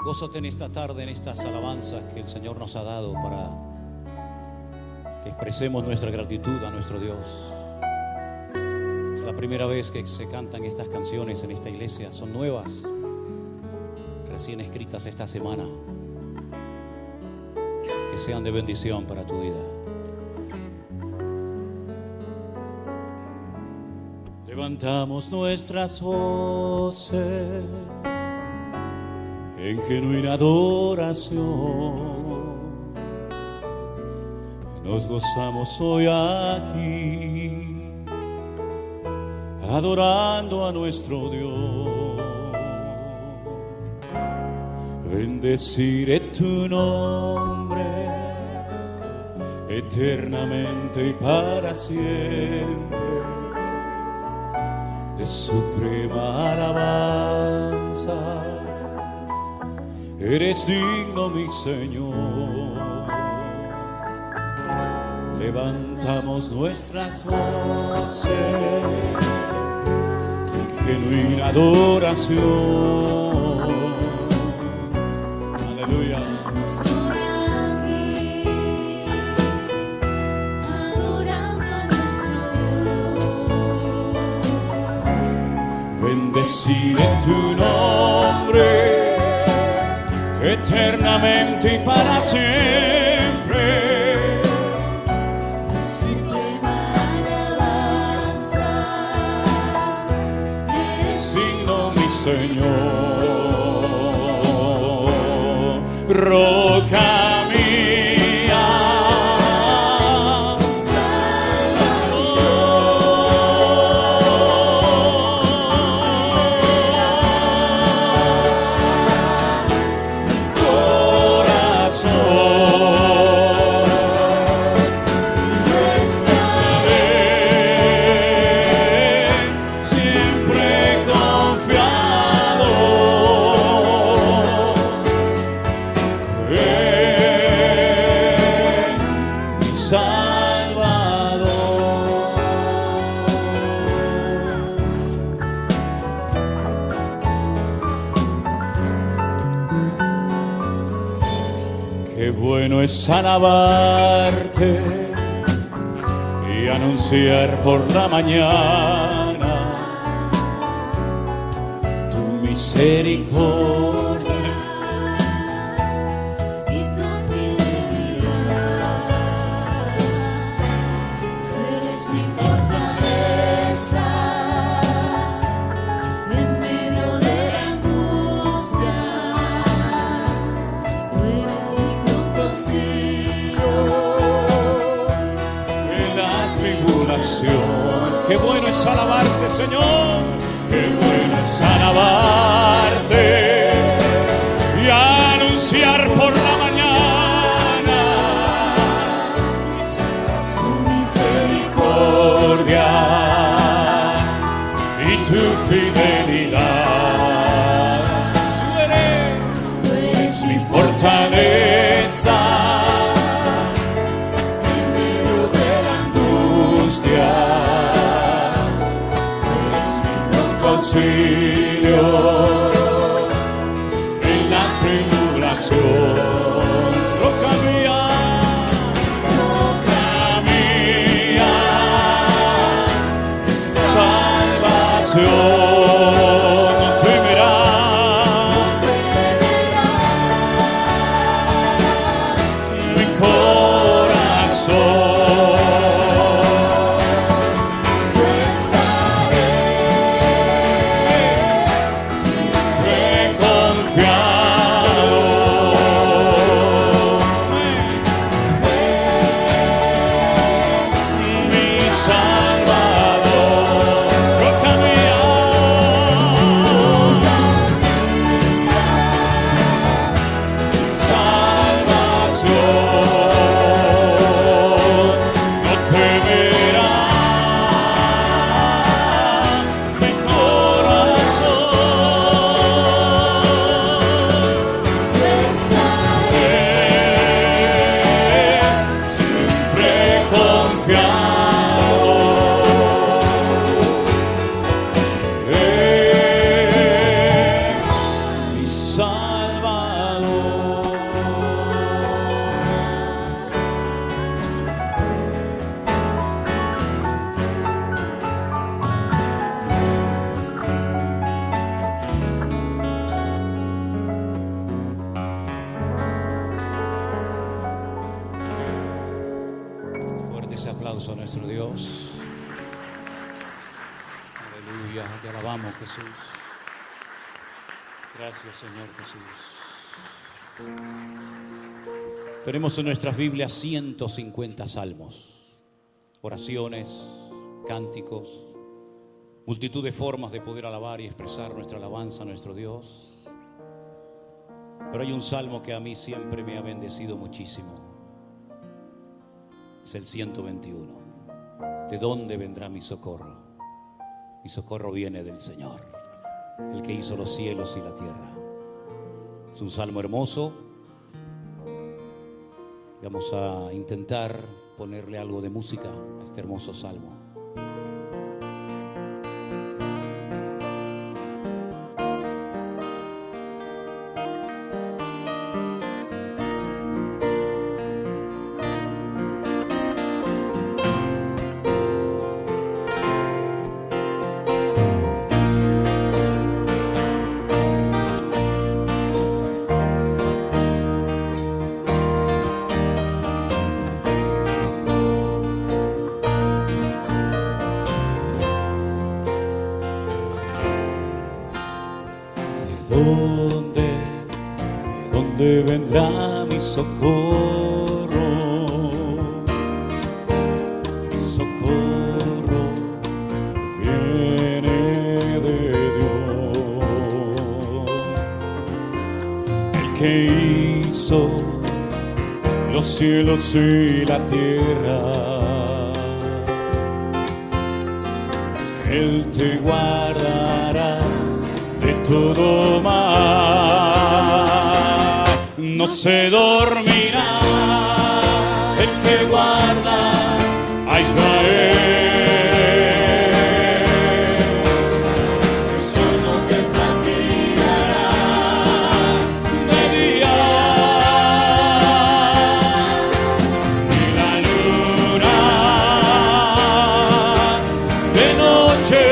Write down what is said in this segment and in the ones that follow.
Gózate en esta tarde, en estas alabanzas que el Señor nos ha dado para que expresemos nuestra gratitud a nuestro Dios. Es la primera vez que se cantan estas canciones en esta iglesia. Son nuevas, recién escritas esta semana. Que sean de bendición para tu vida. Levantamos nuestras voces en genuina adoración. Nos gozamos hoy aquí, adorando a nuestro Dios. Bendeciré tu nombre eternamente y para siempre. De suprema alabanza eres digno, mi Señor. Levantamos nuestras voces en genuina adoración. Aleluya. Estoy aquí, adorando a nuestro Dios. Bendeciré tu nombre eternamente y para siempre. Suprema alabanza, eres Signo, mi Señor, roca mía, qué bueno es alabarte y anunciar por la mañana tu misericordia y tu fidelidad. Tú eres mi fortaleza en medio de la angustia. Tú eres mi auxilio en la tribulación. Qué bueno es alabarte, Señor. Qué bueno es alabarte y anunciar por la mañana tu misericordia y tu fidelidad. Tú eres mi fortaleza en medio de la angustia. auxilio en la tribulación. Roca mía, salvación. No temerás mi corazón. Yo estaré He confiado, mi Salvador, roca mía, salvación. No temerá mi corazón. Siempre confiado, mi Salvador. ese aplauso a nuestro Dios. Aleluya, te alabamos, Jesús. Gracias, Señor Jesús. Tenemos en nuestras Biblias 150 salmos, oraciones, cánticos, multitud de formas de poder alabar y expresar nuestra alabanza a nuestro Dios. Pero hay un salmo que a mí siempre me ha bendecido muchísimo. Es el 121. ¿De dónde vendrá mi socorro? Mi socorro viene del Señor, el que hizo los cielos y la tierra. Es un salmo hermoso. Vamos a intentar ponerle algo de música a este hermoso salmo. ¿De dónde vendrá mi socorro? Mi socorro viene de Dios, el que hizo los cielos y la tierra. Él te guardará de todo mal, no se dormirá el que guarda a Israel. El sol no te fatigará de día, ni la luna de noche.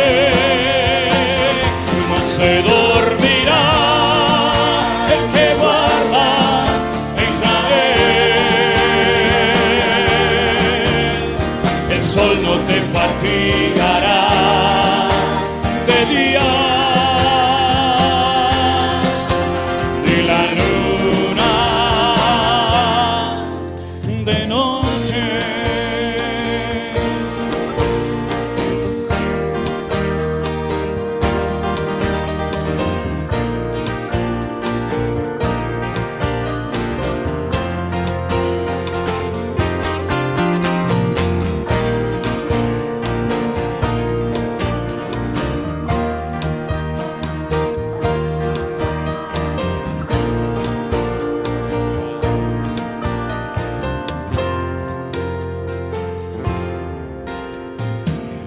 Se dormirá el que guarda a Israel. El sol no te fatigará de día, ni la luna de noche.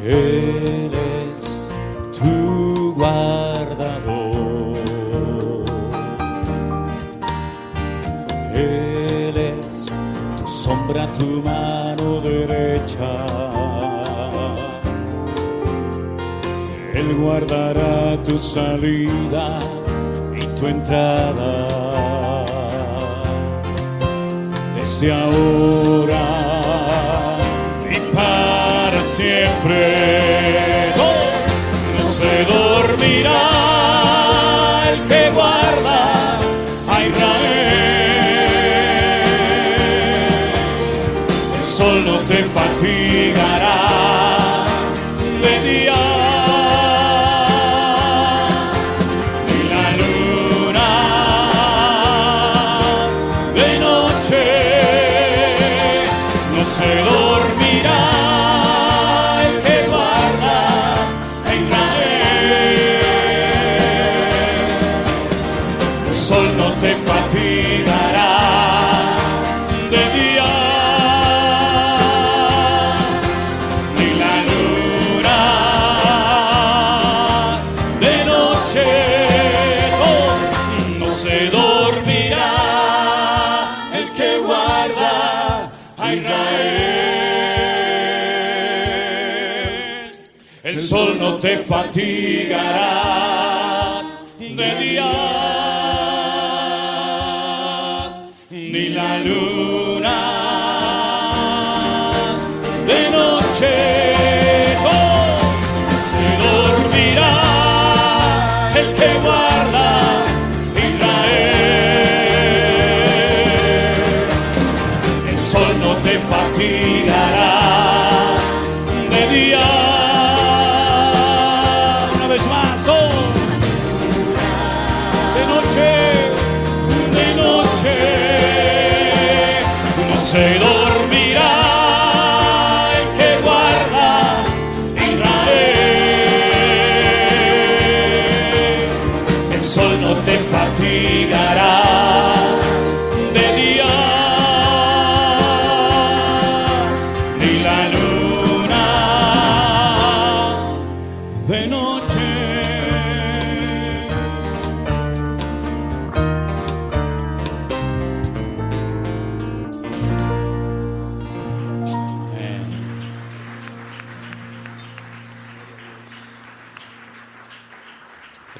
Él es tu guardador, Él es tu sombra, tu mano derecha. Él guardará tu salida y tu entrada, desde ahora y para siempre. No se dormirá el que guarda a Israel. El sol no te fatigará de día, ni la luna de noche. No se dormirá el que guarda a Israel. El sol no te fatigará de día, ni la luna de noche. No se dormirá el que guarda a Israel. El sol no te fatigará de día, ni la luna de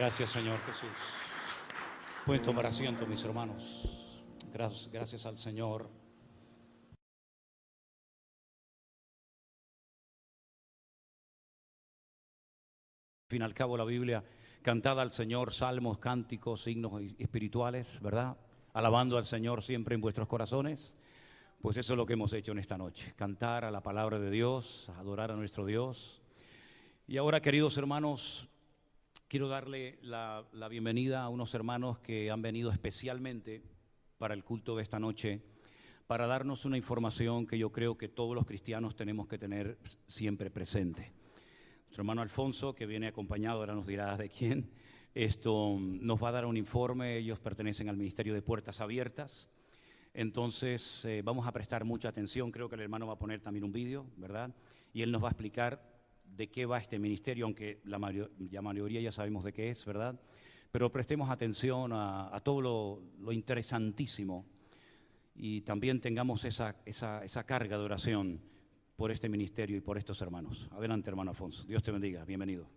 Gracias, Señor Jesús. Pueden tomar asiento, mis hermanos. Gracias al Señor. Al fin y al cabo, la Biblia, cantada al Señor, salmos, cánticos, himnos espirituales, ¿verdad? Alabando al Señor siempre en vuestros corazones. Pues eso es lo que hemos hecho en esta noche, cantar a la palabra de Dios, adorar a nuestro Dios. Y ahora, queridos hermanos, quiero darle la bienvenida a unos hermanos que han venido especialmente para el culto de esta noche, para darnos una información que yo creo que todos los cristianos tenemos que tener siempre presente. Nuestro hermano Alfonso, que viene acompañado, ahora nos dirá de quién, nos va a dar un informe. Ellos pertenecen al Ministerio de Puertas Abiertas. Entonces vamos a prestar mucha atención. Creo que el hermano va a poner también un vídeo, ¿verdad? Y él nos va a explicar de qué va este ministerio, aunque la mayoría ya sabemos de qué es, ¿verdad? Pero prestemos atención a todo lo interesantísimo y también tengamos esa carga de oración por este ministerio y por estos hermanos. Adelante, hermano Alfonso. Dios te bendiga. Bienvenido.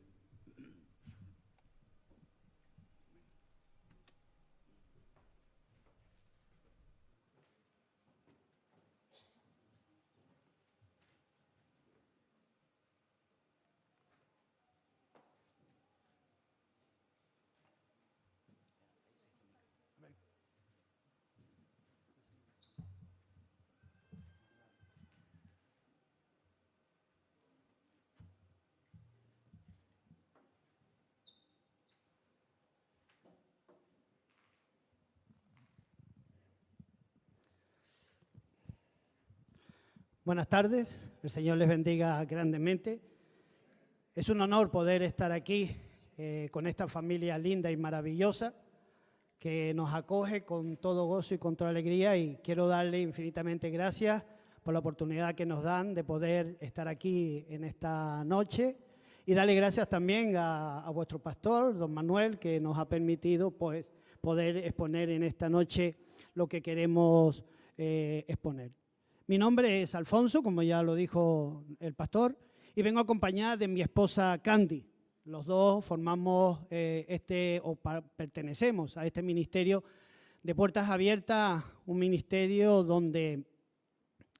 Buenas tardes, el Señor les bendiga grandemente. Es un honor poder estar aquí con esta familia linda y maravillosa que nos acoge con todo gozo y con toda alegría, y quiero darle infinitamente gracias por la oportunidad que nos dan de poder estar aquí en esta noche, y darle gracias también a vuestro pastor, don Manuel, que nos ha permitido pues poder exponer en esta noche lo que queremos exponer. Mi nombre es Alfonso, como ya lo dijo el pastor, y vengo acompañada de mi esposa Candy. Los dos formamos pertenecemos a este ministerio de Puertas Abiertas, un ministerio donde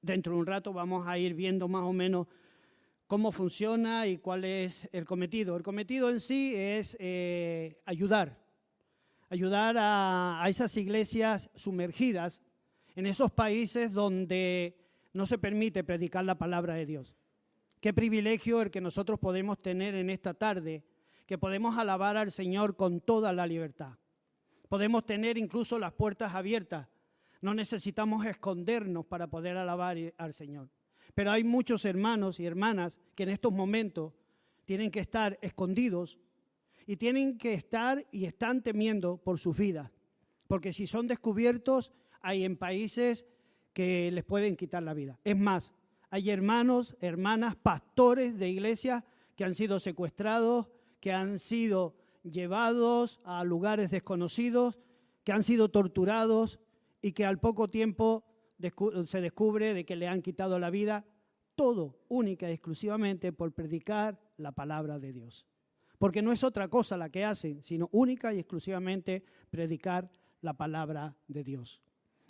dentro de un rato vamos a ir viendo más o menos cómo funciona y cuál es el cometido. El cometido en sí es ayudar a esas iglesias sumergidas en esos países donde no se permite predicar la palabra de Dios. Qué privilegio el que nosotros podemos tener en esta tarde, que podemos alabar al Señor con toda la libertad. Podemos tener incluso las puertas abiertas. No necesitamos escondernos para poder alabar al Señor. Pero hay muchos hermanos y hermanas que en estos momentos tienen que estar escondidos y tienen que estar y están temiendo por sus vidas. Porque si son descubiertos, hay en países que les pueden quitar la vida. Es más, hay hermanos, hermanas, pastores de iglesias que han sido secuestrados, que han sido llevados a lugares desconocidos, que han sido torturados y que al poco tiempo se descubre de que le han quitado la vida, todo única y exclusivamente por predicar la palabra de Dios. Porque no es otra cosa la que hacen, sino única y exclusivamente predicar la palabra de Dios.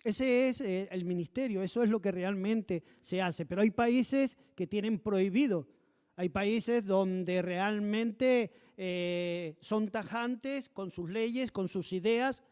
Ese es el ministerio, eso es lo que realmente se hace. Pero hay países que tienen prohibido, hay países donde realmente son tajantes con sus leyes, con sus ideas,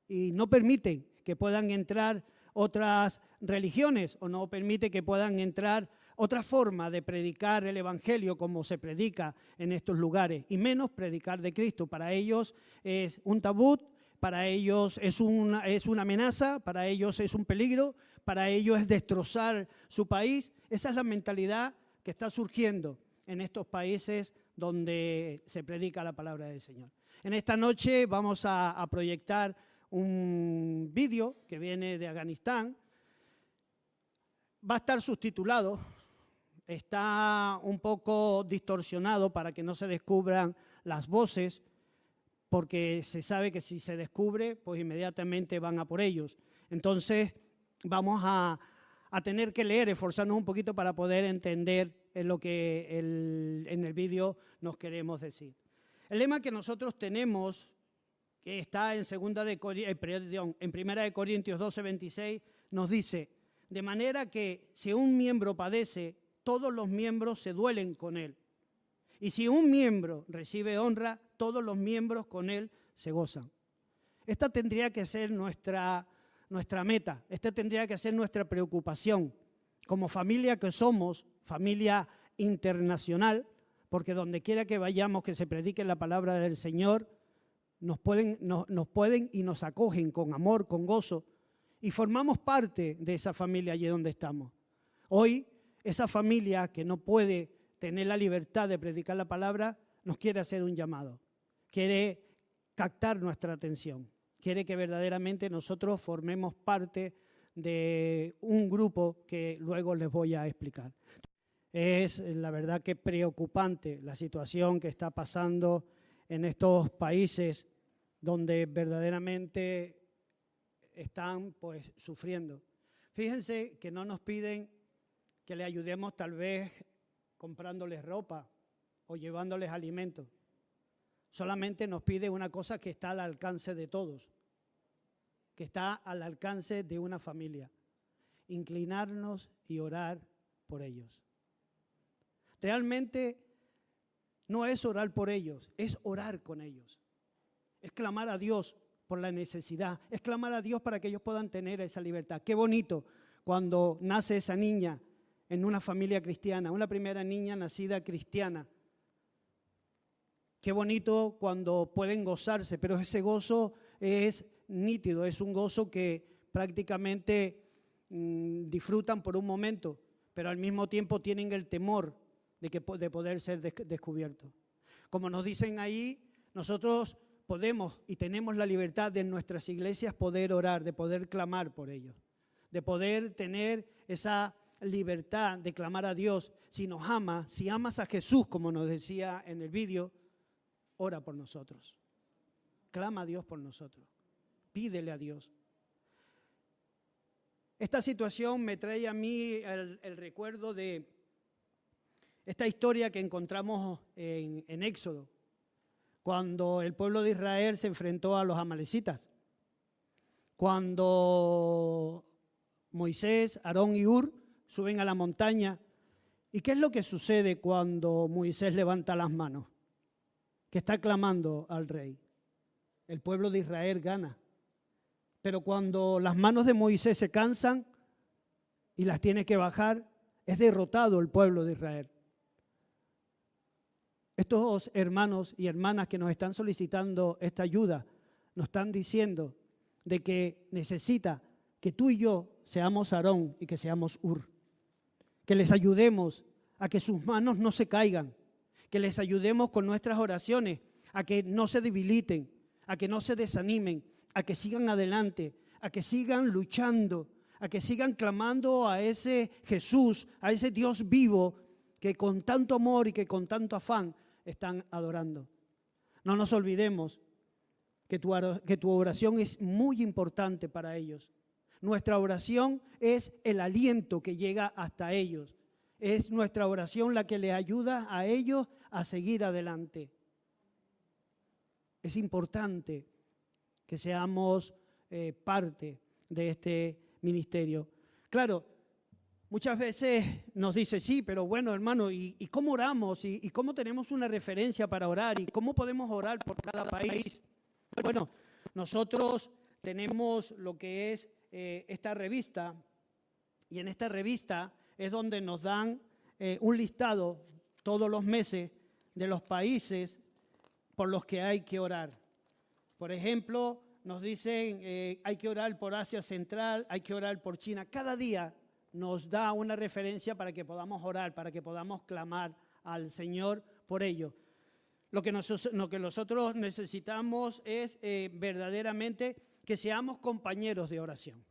y no permiten que puedan entrar otras religiones o no permite que puedan entrar otra forma de predicar el evangelio como se predica en estos lugares, y menos predicar de Cristo. Para ellos es un tabú. Para ellos es una amenaza, para ellos es un peligro, para ellos es destrozar su país. Esa es la mentalidad que está surgiendo en estos países donde se predica la palabra del Señor. En esta noche vamos a proyectar un vídeo que viene de Afganistán. Va a estar subtitulado, está un poco distorsionado para que no se descubran las voces, porque se sabe que si se descubre, pues inmediatamente van a por ellos. Entonces vamos a tener que leer, esforzarnos un poquito para poder entender lo que en el vídeo nos queremos decir. El lema que nosotros tenemos, que está en Primera de Corintios 12:26, nos dice: de manera que si un miembro padece, todos los miembros se duelen con él. Y si un miembro recibe honra, todos los miembros con él se gozan. Esta tendría que ser nuestra meta, esta tendría que ser nuestra preocupación. Como familia que somos, familia internacional, porque donde quiera que vayamos, que se predique la palabra del Señor, nos pueden y nos acogen con amor, con gozo, y formamos parte de esa familia allí donde estamos. Hoy, esa familia que no puede tener la libertad de predicar la palabra, nos quiere hacer un llamado, quiere captar nuestra atención, quiere que verdaderamente nosotros formemos parte de un grupo que luego les voy a explicar. Es la verdad que preocupante la situación que está pasando en estos países donde verdaderamente están pues sufriendo. Fíjense que no nos piden que le ayudemos tal vez comprándoles ropa o llevándoles alimentos. Solamente nos pide una cosa que está al alcance de todos, que está al alcance de una familia: inclinarnos y orar por ellos. Realmente no es orar por ellos, es orar con ellos. Es clamar a Dios por la necesidad, es clamar a Dios para que ellos puedan tener esa libertad. Qué bonito cuando nace esa niña en una familia cristiana, una primera niña nacida cristiana. Qué bonito cuando pueden gozarse, pero ese gozo es nítido, es un gozo que prácticamente disfrutan por un momento, pero al mismo tiempo tienen el temor de poder ser descubiertos. Como nos dicen ahí, nosotros podemos y tenemos la libertad de en nuestras iglesias poder orar, de poder clamar por ellos, de poder tener esa libertad de clamar a Dios. Si nos ama, si amas a Jesús, como nos decía en el vídeo, ora por nosotros, clama a Dios por nosotros, pídele a Dios. Esta situación me trae a mí el recuerdo de esta historia que encontramos en Éxodo, cuando el pueblo de Israel se enfrentó a los amalecitas, cuando Moisés, Aarón y Hur suben a la montaña. ¿Y qué es lo que sucede cuando Moisés levanta las manos? Que está clamando al rey. El pueblo de Israel gana. Pero cuando las manos de Moisés se cansan y las tiene que bajar, es derrotado el pueblo de Israel. Estos hermanos y hermanas que nos están solicitando esta ayuda, nos están diciendo de que necesita que tú y yo seamos Aarón y que seamos Hur. Que les ayudemos a que sus manos no se caigan, que les ayudemos con nuestras oraciones, a que no se debiliten, a que no se desanimen, a que sigan adelante, a que sigan luchando, a que sigan clamando a ese Jesús, a ese Dios vivo que con tanto amor y que con tanto afán están adorando. No nos olvidemos que tu oración es muy importante para ellos. Nuestra oración es el aliento que llega hasta ellos. Es nuestra oración la que les ayuda a ellos a seguir adelante. Es importante que seamos parte de este ministerio. Claro, muchas veces nos dice, sí, pero bueno, hermano, ¿y cómo oramos? ¿Y cómo tenemos una referencia para orar? ¿Y cómo podemos orar por cada país? Bueno, nosotros tenemos lo que es esta revista, y en esta revista es donde nos dan un listado todos los meses de los países por los que hay que orar. Por ejemplo, nos dicen hay que orar por Asia Central, hay que orar por China. Cada día nos da una referencia para que podamos orar, para que podamos clamar al Señor por ello. Lo que nosotros necesitamos es verdaderamente que seamos compañeros de oración,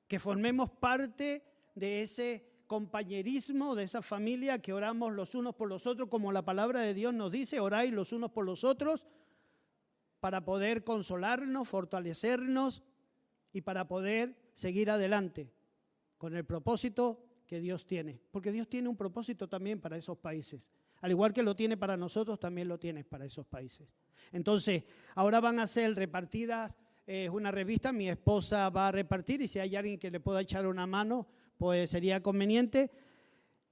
que formemos parte de ese compañerismo, de esa familia que oramos los unos por los otros, como la palabra de Dios nos dice, oráis los unos por los otros, para poder consolarnos, fortalecernos y para poder seguir adelante con el propósito que Dios tiene. Porque Dios tiene un propósito también para esos países. Al igual que lo tiene para nosotros, también lo tiene para esos países. Entonces, ahora van a ser repartidas una revista, mi esposa va a repartir y si hay alguien que le pueda echar una mano, pues sería conveniente,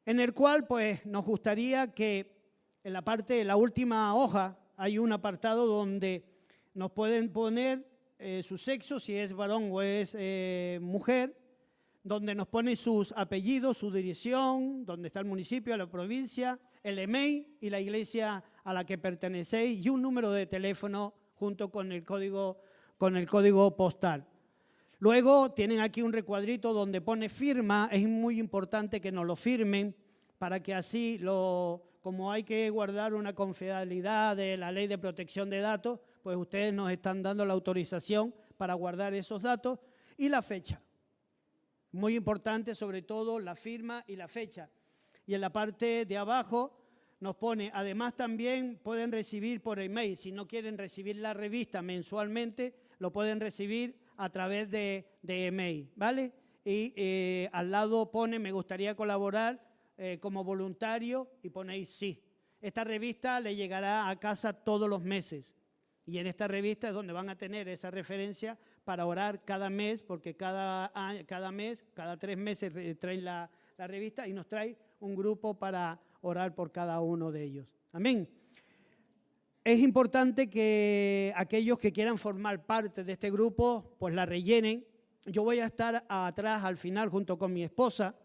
en el cual pues nos gustaría que en la última hoja, hay un apartado donde nos pueden poner su sexo, si es varón o es mujer, donde nos ponen sus apellidos, su dirección, donde está el municipio, la provincia, el email y la iglesia a la que pertenecéis y un número de teléfono junto con el código postal. Luego tienen aquí un recuadrito donde pone firma, es muy importante que nos lo firmen para que así, como hay que guardar una confidencialidad de la ley de protección de datos, pues ustedes nos están dando la autorización para guardar esos datos y la fecha. Muy importante, sobre todo, la firma y la fecha. Y en la parte de abajo nos pone, además también pueden recibir por email, si no quieren recibir la revista mensualmente, lo pueden recibir a través de email, ¿vale? Y al lado pone, me gustaría colaborar como voluntario y ponéis sí. Esta revista le llegará a casa todos los meses y en esta revista es donde van a tener esa referencia para orar cada mes, porque cada 3 meses traen la revista y nos trae un grupo para orar por cada uno de ellos. Amén. Es importante que aquellos que quieran formar parte de este grupo, pues la rellenen. Yo voy a estar atrás al final junto con mi esposa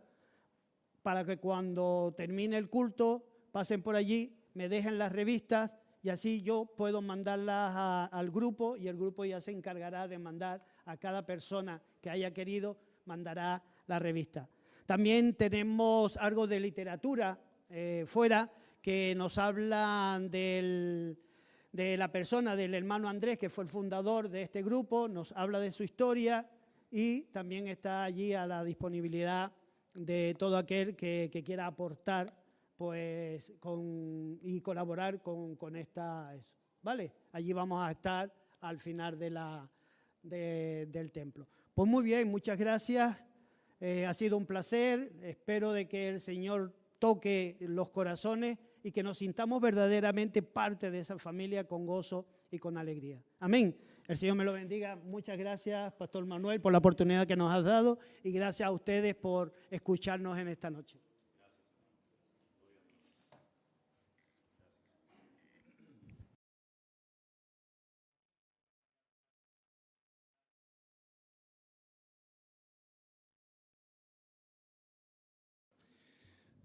para que cuando termine el culto pasen por allí, me dejen las revistas y así yo puedo mandarlas al grupo y el grupo ya se encargará de mandar a cada persona que haya querido, mandará la revista. También tenemos algo de literatura fuera que nos hablan de la persona del hermano Andrés, que fue el fundador de este grupo, nos habla de su historia y también está allí a la disponibilidad de todo aquel que quiera aportar pues, y colaborar con esta... ¿Vale? Allí vamos a estar al final del templo. Pues muy bien, muchas gracias. Ha sido un placer. Espero de que el Señor toque los corazones y que nos sintamos verdaderamente parte de esa familia con gozo y con alegría. Amén. El Señor me lo bendiga. Muchas gracias, Pastor Manuel, por la oportunidad que nos has dado y gracias a ustedes por escucharnos en esta noche.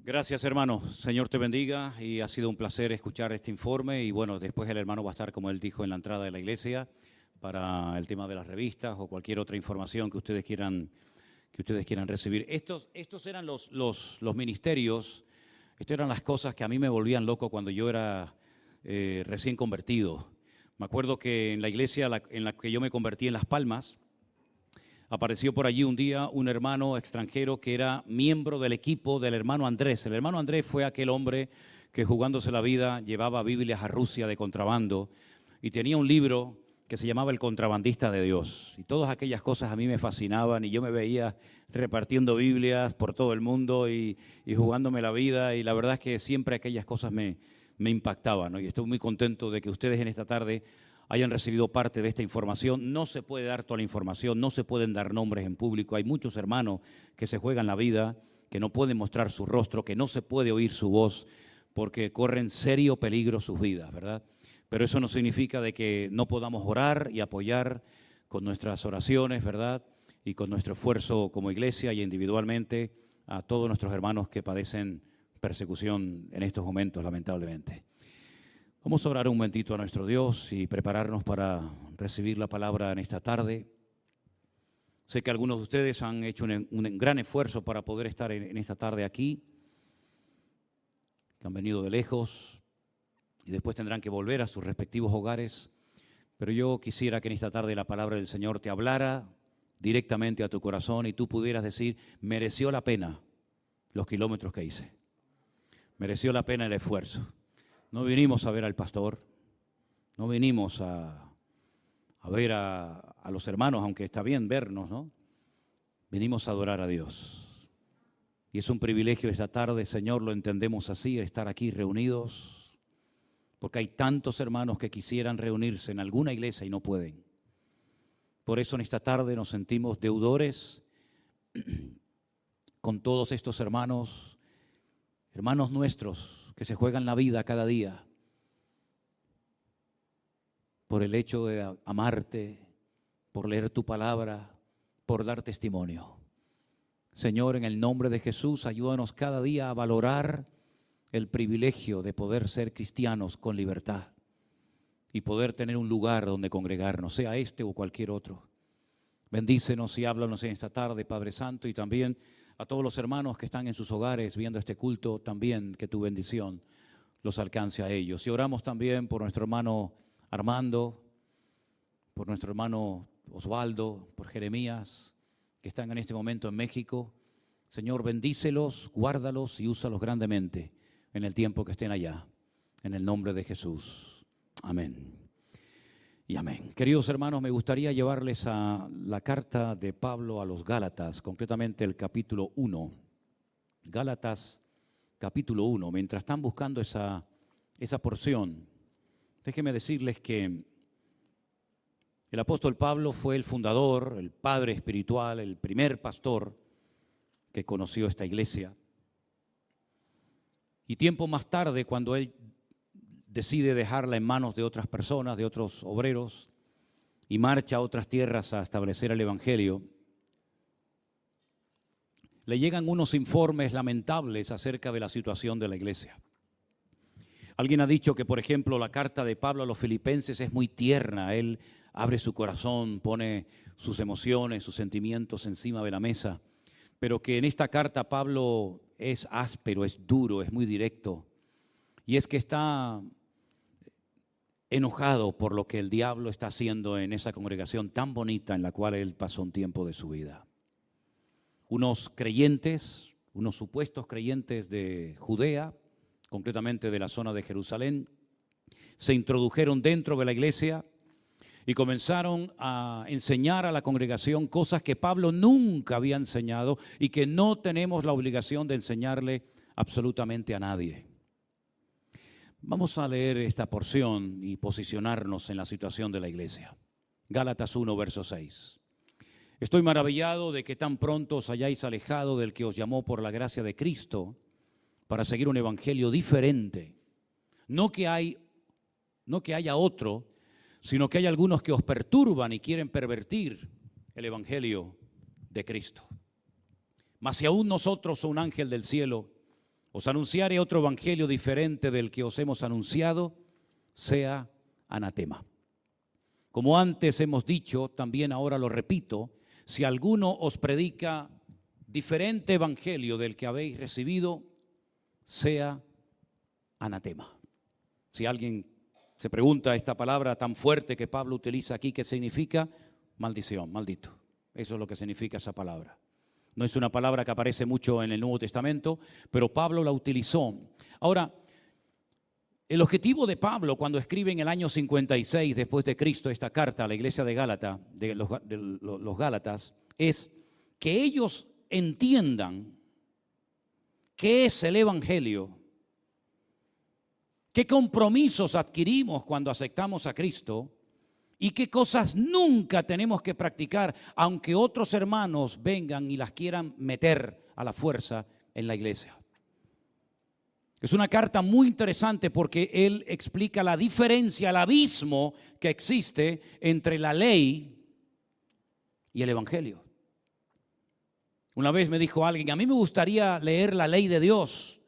Gracias, hermano. Señor te bendiga y ha sido un placer escuchar este informe y bueno, después el hermano va a estar, como él dijo, en la entrada de la iglesia para el tema de las revistas o cualquier otra información que ustedes quieran recibir. Estos eran los ministerios, estas eran las cosas que a mí me volvían loco cuando yo era recién convertido. Me acuerdo que en la iglesia en la que yo me convertí en Las Palmas, apareció por allí un día un hermano extranjero que era miembro del equipo del hermano Andrés. El hermano Andrés fue aquel hombre que jugándose la vida llevaba Biblias a Rusia de contrabando y tenía un libro que se llamaba El Contrabandista de Dios. Y todas aquellas cosas a mí me fascinaban y yo me veía repartiendo Biblias por todo el mundo y jugándome la vida y la verdad es que siempre aquellas cosas me impactaban, ¿no? Y estoy muy contento de que ustedes en esta tarde hayan recibido parte de esta información. No se puede dar toda la información, no se pueden dar nombres en público. Hay muchos hermanos que se juegan la vida, que no pueden mostrar su rostro, que no se puede oír su voz, porque corren serio peligro sus vidas, ¿verdad? Pero eso no significa de que no podamos orar y apoyar con nuestras oraciones, ¿verdad? Y con nuestro esfuerzo como iglesia y individualmente a todos nuestros hermanos que padecen persecución en estos momentos, lamentablemente. Vamos a orar un momentito a nuestro Dios y prepararnos para recibir la palabra en esta tarde. Sé que algunos de ustedes han hecho un gran esfuerzo para poder estar en esta tarde aquí, que han venido de lejos y después tendrán que volver a sus respectivos hogares. Pero yo quisiera que en esta tarde la palabra del Señor te hablara directamente a tu corazón y tú pudieras decir, mereció la pena los kilómetros que hice, mereció la pena el esfuerzo. No vinimos a ver al pastor, no vinimos a ver a los hermanos, aunque está bien vernos, ¿no? Venimos a adorar a Dios. Y es un privilegio esta tarde, Señor, lo entendemos así, estar aquí reunidos, porque hay tantos hermanos que quisieran reunirse en alguna iglesia y no pueden. Por eso en esta tarde nos sentimos deudores con todos estos hermanos nuestros que se juegan la vida cada día por el hecho de amarte, por leer tu palabra, por dar testimonio. Señor, en el nombre de Jesús, ayúdanos cada día a valorar el privilegio de poder ser cristianos con libertad y poder tener un lugar donde congregarnos, sea este o cualquier otro. Bendícenos y háblanos en esta tarde, Padre Santo, y también a todos los hermanos que están en sus hogares viendo este culto, también que tu bendición los alcance a ellos. Y oramos también por nuestro hermano Armando, por nuestro hermano Osvaldo, por Jeremías, que están en este momento en México. Señor, bendícelos, guárdalos y úsalos grandemente en el tiempo que estén allá. En el nombre de Jesús. Amén. Y amén. Queridos hermanos, me gustaría llevarles a la carta de Pablo a los Gálatas, concretamente el capítulo 1. Gálatas, capítulo 1. Mientras están buscando esa porción, déjenme decirles que el apóstol Pablo fue el fundador, el padre espiritual, el primer pastor que conoció esta iglesia. Y tiempo más tarde, cuando él decide dejarla en manos de otras personas, de otros obreros, y marcha a otras tierras a establecer el evangelio, le llegan unos informes lamentables acerca de la situación de la iglesia. Alguien ha dicho que, por ejemplo, la carta de Pablo a los filipenses es muy tierna. Él abre su corazón, pone sus emociones, sus sentimientos encima de la mesa, pero que en esta carta Pablo es áspero, es duro, es muy directo. Y es que está enojado por lo que el diablo está haciendo en esa congregación tan bonita en la cual él pasó un tiempo de su vida. Unos creyentes, unos supuestos creyentes de Judea, concretamente de la zona de Jerusalén, se introdujeron dentro de la iglesia y comenzaron a enseñar a la congregación cosas que Pablo nunca había enseñado y que no tenemos la obligación de enseñarle absolutamente a nadie. Vamos a leer esta porción y posicionarnos en la situación de la iglesia. Gálatas 1, verso 6. Estoy maravillado de que tan pronto os hayáis alejado del que os llamó por la gracia de Cristo para seguir un evangelio diferente. No que haya otro, sino que hay algunos que os perturban y quieren pervertir el evangelio de Cristo. Mas si aún nosotros o un ángel del cielo os anunciare otro evangelio diferente del que os hemos anunciado, sea anatema. Como antes hemos dicho, también ahora lo repito, si alguno os predica diferente evangelio del que habéis recibido, sea anatema. Si alguien se pregunta esta palabra tan fuerte que Pablo utiliza aquí, ¿qué significa? Maldición, maldito. Eso es lo que significa esa palabra. No es una palabra que aparece mucho en el Nuevo Testamento, pero Pablo la utilizó. Ahora, el objetivo de Pablo cuando escribe en el año 56 después de Cristo esta carta a la iglesia de Gálatas, de los Gálatas, es que ellos entiendan qué es el evangelio, qué compromisos adquirimos cuando aceptamos a Cristo y qué cosas nunca tenemos que practicar, aunque otros hermanos vengan y las quieran meter a la fuerza en la iglesia. Es una carta muy interesante porque él explica la diferencia, el abismo que existe entre la ley y el evangelio. Una vez me dijo alguien, a mí me gustaría leer la ley de Dios.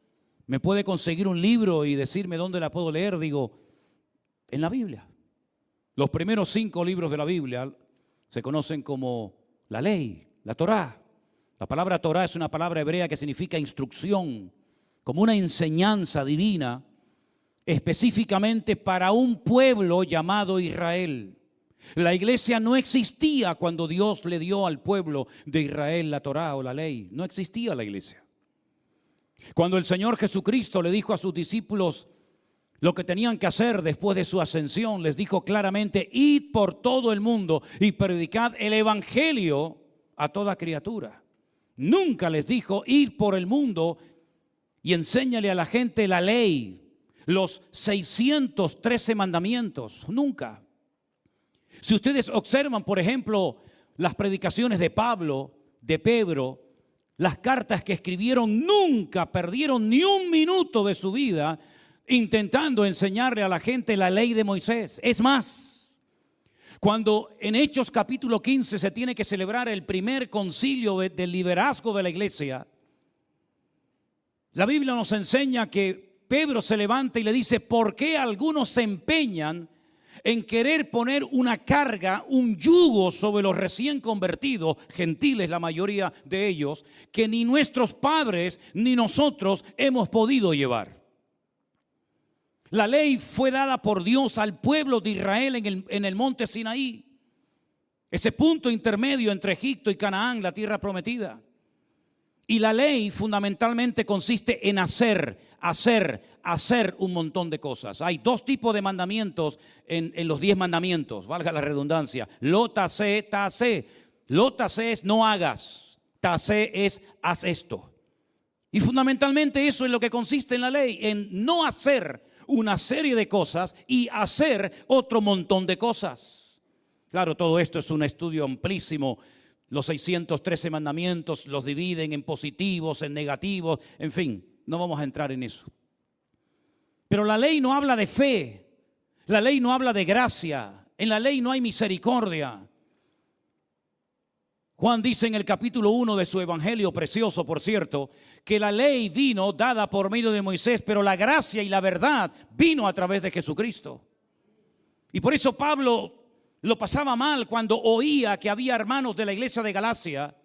¿Me puede conseguir un libro y decirme dónde la puedo leer? Digo, en la Biblia. Los primeros 5 libros de la Biblia se conocen como la ley, la Torá. La palabra Torá es una palabra hebrea que significa instrucción, como una enseñanza divina, específicamente para un pueblo llamado Israel. La iglesia no existía cuando Dios le dio al pueblo de Israel la Torá o la ley. No existía la iglesia. Cuando el Señor Jesucristo le dijo a sus discípulos lo que tenían que hacer después de su ascensión, les dijo claramente, id por todo el mundo y predicad el evangelio a toda criatura. Nunca les dijo: ir por el mundo y enséñale a la gente la ley, los 613 mandamientos. Nunca. Si ustedes observan, por ejemplo, las predicaciones de Pablo, de Pedro, las cartas que escribieron, nunca perdieron ni un minuto de su vida intentando enseñarle a la gente la ley de Moisés. Es más, cuando en Hechos capítulo 15 se tiene que celebrar el primer concilio del liderazgo de la iglesia, la Biblia nos enseña que Pedro se levanta y le dice: ¿por qué algunos se empeñan en querer poner una carga, un yugo sobre los recién convertidos, gentiles la mayoría de ellos, que ni nuestros padres ni nosotros hemos podido llevar? La ley fue dada por Dios al pueblo de Israel en el monte Sinaí, ese punto intermedio entre Egipto y Canaán, la tierra prometida. Y la ley fundamentalmente consiste en hacer un montón de cosas. Hay dos tipos de mandamientos en los 10 mandamientos, valga la redundancia. Lo tasé, tasé. Lo tasé es no hagas. Tasé es haz esto. Y fundamentalmente eso es lo que consiste en la ley, en no hacer una serie de cosas y hacer otro montón de cosas. Claro, todo esto es un estudio amplísimo. Los 613 mandamientos los dividen en positivos, en negativos, en fin, no vamos a entrar en eso. Pero la ley no habla de fe, la ley no habla de gracia, en la ley no hay misericordia. Juan dice en el capítulo 1 de su evangelio precioso, por cierto, que la ley vino dada por medio de Moisés, pero la gracia y la verdad vino a través de Jesucristo. Y por eso Pablo lo pasaba mal cuando oía que había hermanos de la iglesia de Galacia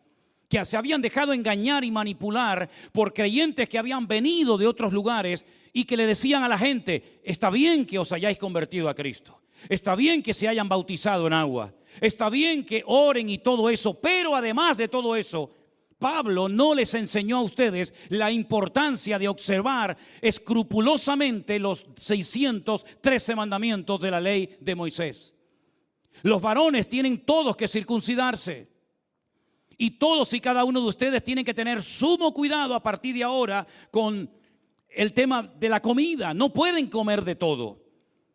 que se habían dejado engañar y manipular por creyentes que habían venido de otros lugares y que le decían a la gente: está bien que os hayáis convertido a Cristo, está bien que se hayan bautizado en agua, está bien que oren y todo eso, pero además de todo eso, Pablo no les enseñó a ustedes la importancia de observar escrupulosamente los 613 mandamientos de la ley de Moisés. Los varones tienen todos que circuncidarse. Y todos y cada uno de ustedes tienen que tener sumo cuidado a partir de ahora con el tema de la comida. No pueden comer de todo.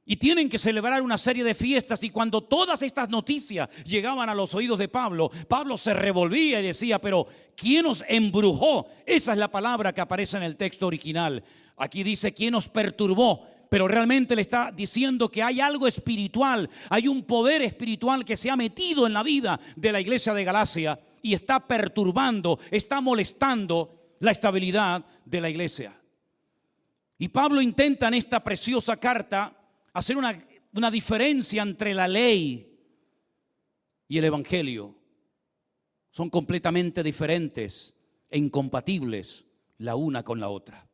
Y tienen que celebrar una serie de fiestas. Y cuando todas estas noticias llegaban a los oídos de Pablo, Pablo se revolvía y decía: pero ¿quién os embrujó? Esa es la palabra que aparece en el texto original. Aquí dice: ¿quién os perturbó? Pero realmente le está diciendo que hay algo espiritual, hay un poder espiritual que se ha metido en la vida de la iglesia de Galacia y está perturbando, está molestando la estabilidad de la iglesia. Y Pablo intenta en esta preciosa carta hacer una diferencia entre la ley y el evangelio. Son completamente diferentes e incompatibles la una con la otra.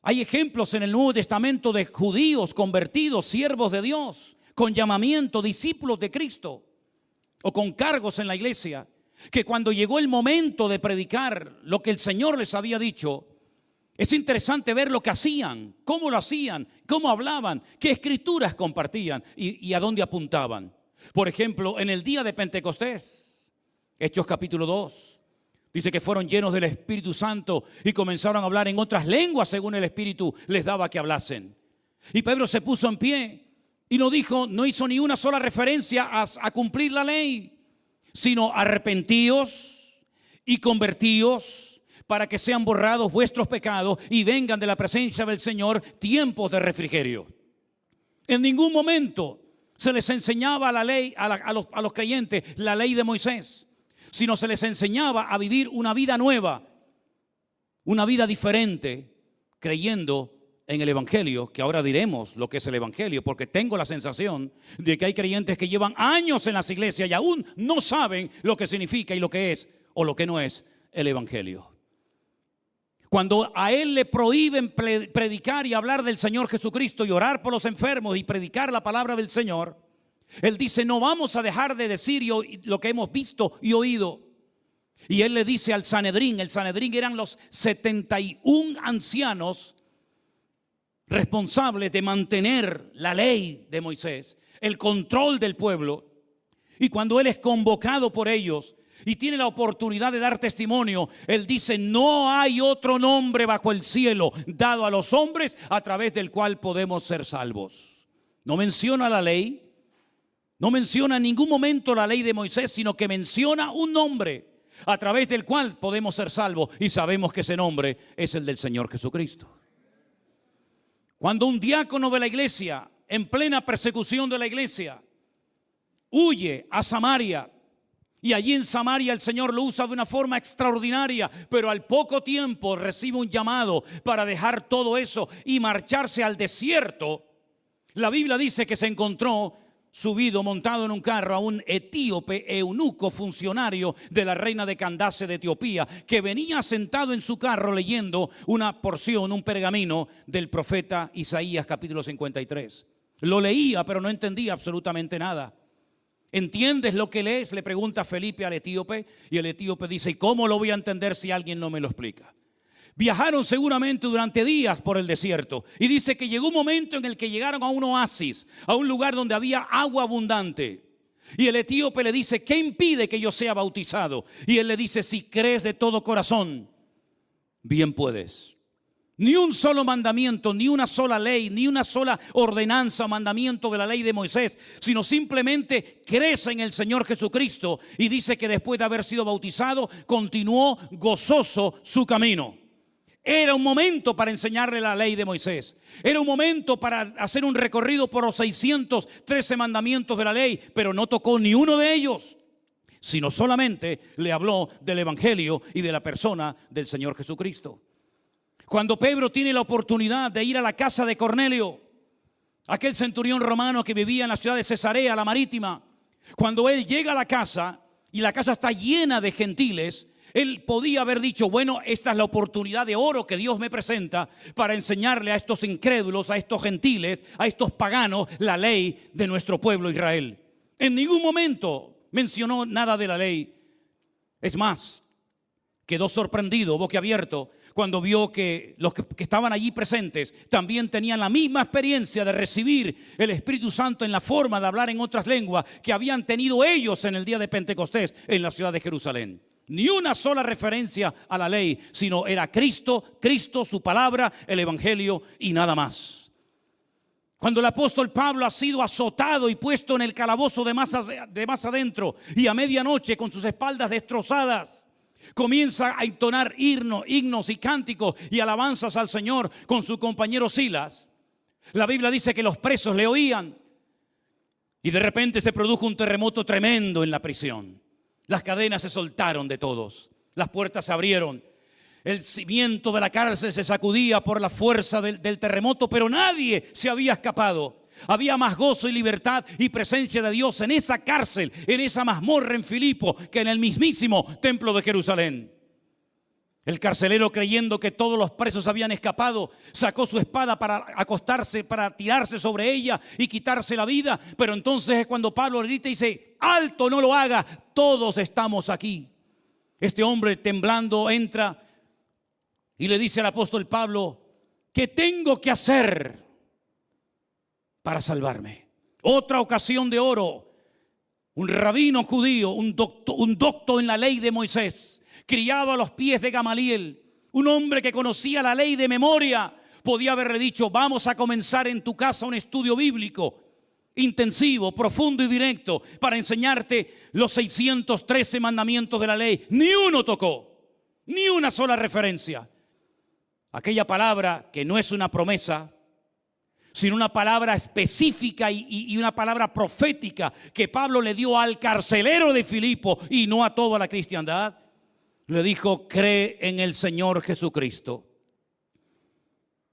Hay ejemplos en el Nuevo Testamento de judíos convertidos, siervos de Dios, con llamamiento, discípulos de Cristo, o con cargos en la iglesia, que cuando llegó el momento de predicar lo que el Señor les había dicho, es interesante ver lo que hacían, cómo lo hacían, cómo hablaban, qué escrituras compartían y a dónde apuntaban. Por ejemplo, en el día de Pentecostés, Hechos capítulo 2. Dice que fueron llenos del Espíritu Santo y comenzaron a hablar en otras lenguas según el Espíritu les daba que hablasen. Y Pedro se puso en pie y no hizo ni una sola referencia a cumplir la ley, sino arrepentíos y convertíos para que sean borrados vuestros pecados y vengan de la presencia del Señor tiempos de refrigerio. En ningún momento se les enseñaba la ley a los creyentes, la ley de Moisés, sino se les enseñaba a vivir una vida nueva, una vida diferente, creyendo en el evangelio, que ahora diremos lo que es el evangelio, porque tengo la sensación de que hay creyentes que llevan años en las iglesias y aún no saben lo que significa y lo que es o lo que no es el evangelio. Cuando a él le prohíben predicar y hablar del Señor Jesucristo y orar por los enfermos y predicar la palabra del Señor, él dice: no vamos a dejar de decir lo que hemos visto y oído. Y él le dice al Sanedrín, el Sanedrín eran los 71 ancianos responsables de mantener la ley de Moisés, el control del pueblo. Y cuando él es convocado por ellos, y tiene la oportunidad de dar testimonio, él dice: no hay otro nombre bajo el cielo dado a los hombres a través del cual podemos ser salvos. No menciona la ley, no menciona en ningún momento la ley de Moisés, sino que menciona un nombre a través del cual podemos ser salvos, y sabemos que ese nombre es el del Señor Jesucristo. Cuando un diácono de la iglesia, en plena persecución de la iglesia, huye a Samaria, y allí en Samaria el Señor lo usa de una forma extraordinaria, pero al poco tiempo recibe un llamado para dejar todo eso y marcharse al desierto. La Biblia dice que se encontró montado en un carro, a un etíope eunuco funcionario de la reina de Candace de Etiopía, que venía sentado en su carro leyendo una porción, un pergamino del profeta Isaías capítulo 53. Lo leía, pero no entendía absolutamente nada. ¿Entiendes lo que lees?, le pregunta Felipe al etíope, y el etíope dice: ¿y cómo lo voy a entender si alguien no me lo explica? Viajaron seguramente durante días por el desierto, y dice que llegó un momento en el que llegaron a un oasis, a un lugar donde había agua abundante. Y el etíope le dice: ¿qué impide que yo sea bautizado? Y él le dice: si crees de todo corazón, bien puedes. Ni un solo mandamiento, ni una sola ley, ni una sola ordenanza o mandamiento de la ley de Moisés, sino simplemente crees en el Señor Jesucristo. Y dice que después de haber sido bautizado, continuó gozoso su camino. Era un momento para enseñarle la ley de Moisés. Era un momento para hacer un recorrido por los 613 mandamientos de la ley, pero no tocó ni uno de ellos, sino solamente le habló del evangelio y de la persona del Señor Jesucristo. Cuando Pedro tiene la oportunidad de ir a la casa de Cornelio, aquel centurión romano que vivía en la ciudad de Cesarea, la marítima, cuando él llega a la casa y la casa está llena de gentiles, él podía haber dicho: bueno, esta es la oportunidad de oro que Dios me presenta para enseñarle a estos incrédulos, a estos gentiles, a estos paganos, la ley de nuestro pueblo Israel. En ningún momento mencionó nada de la ley. Es más, quedó sorprendido, boquiabierto, cuando vio que los que estaban allí presentes también tenían la misma experiencia de recibir el Espíritu Santo en la forma de hablar en otras lenguas que habían tenido ellos en el día de Pentecostés en la ciudad de Jerusalén. Ni una sola referencia a la ley, sino era Cristo, su palabra, el evangelio y nada más. Cuando el apóstol Pablo ha sido azotado y puesto en el calabozo de más adentro, y a medianoche con sus espaldas destrozadas, comienza a entonar himnos y cánticos y alabanzas al Señor con su compañero Silas. La Biblia dice que los presos le oían, y de repente se produjo un terremoto tremendo en la prisión. Las cadenas se soltaron de todos, las puertas se abrieron, el cimiento de la cárcel se sacudía por la fuerza del terremoto, pero nadie se había escapado. Había más gozo y libertad y presencia de Dios en esa cárcel, en esa mazmorra en Filipo, que en el mismísimo templo de Jerusalén. El carcelero, creyendo que todos los presos habían escapado, sacó su espada para acostarse, para tirarse sobre ella y quitarse la vida. Pero entonces es cuando Pablo grita y dice: alto, no lo haga, todos estamos aquí. Este hombre temblando entra y le dice al apóstol Pablo: ¿qué tengo que hacer para salvarme? Otra ocasión de oro. Un rabino judío, un docto en la ley de Moisés, criado a los pies de Gamaliel, un hombre que conocía la ley de memoria, podía haberle dicho: vamos a comenzar en tu casa un estudio bíblico intensivo, profundo y directo para enseñarte los 613 mandamientos de la ley. Ni uno tocó, ni una sola referencia. Aquella palabra que no es una promesa, sino una palabra específica y una palabra profética que Pablo le dio al carcelero de Filipo y no a toda la cristiandad. Le dijo: cree en el Señor Jesucristo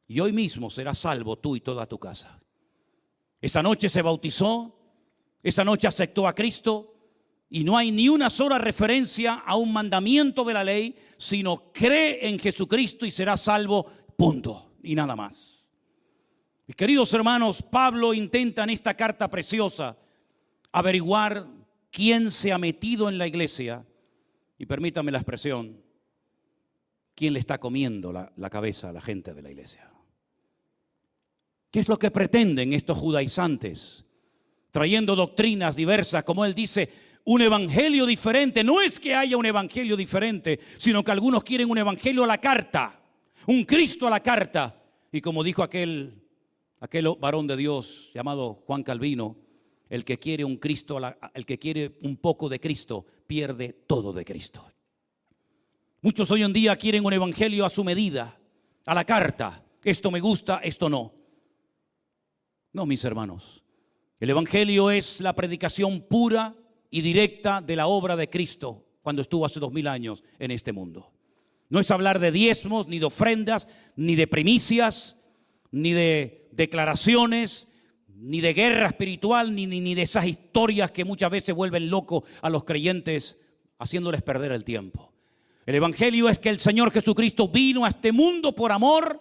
y hoy mismo serás salvo tú y toda tu casa. Esa noche se bautizó, esa noche aceptó a Cristo, y no hay ni una sola referencia a un mandamiento de la ley, sino cree en Jesucristo y serás salvo, punto, y nada más. Mis queridos hermanos, Pablo intenta en esta carta preciosa averiguar quién se ha metido en la iglesia, y permítame la expresión, quién le está comiendo la cabeza a la gente de la iglesia. ¿Qué es lo que pretenden estos judaizantes? Trayendo doctrinas diversas, como él dice, un evangelio diferente. No es que haya un evangelio diferente, sino que algunos quieren un evangelio a la carta, un Cristo a la carta. Y como dijo aquel varón de Dios llamado Juan Calvino, el que quiere un Cristo, el que quiere un poco de Cristo, pierde todo de Cristo. Muchos hoy en día quieren un evangelio a su medida, a la carta. Esto me gusta, esto no. No, mis hermanos. El evangelio es la predicación pura y directa de la obra de Cristo cuando estuvo hace 2000 años en este mundo. No es hablar de diezmos, ni de ofrendas, ni de primicias, ni de declaraciones, ni de guerra espiritual, ni de esas historias que muchas veces vuelven locos a los creyentes, haciéndoles perder el tiempo. El evangelio es que el Señor Jesucristo vino a este mundo por amor,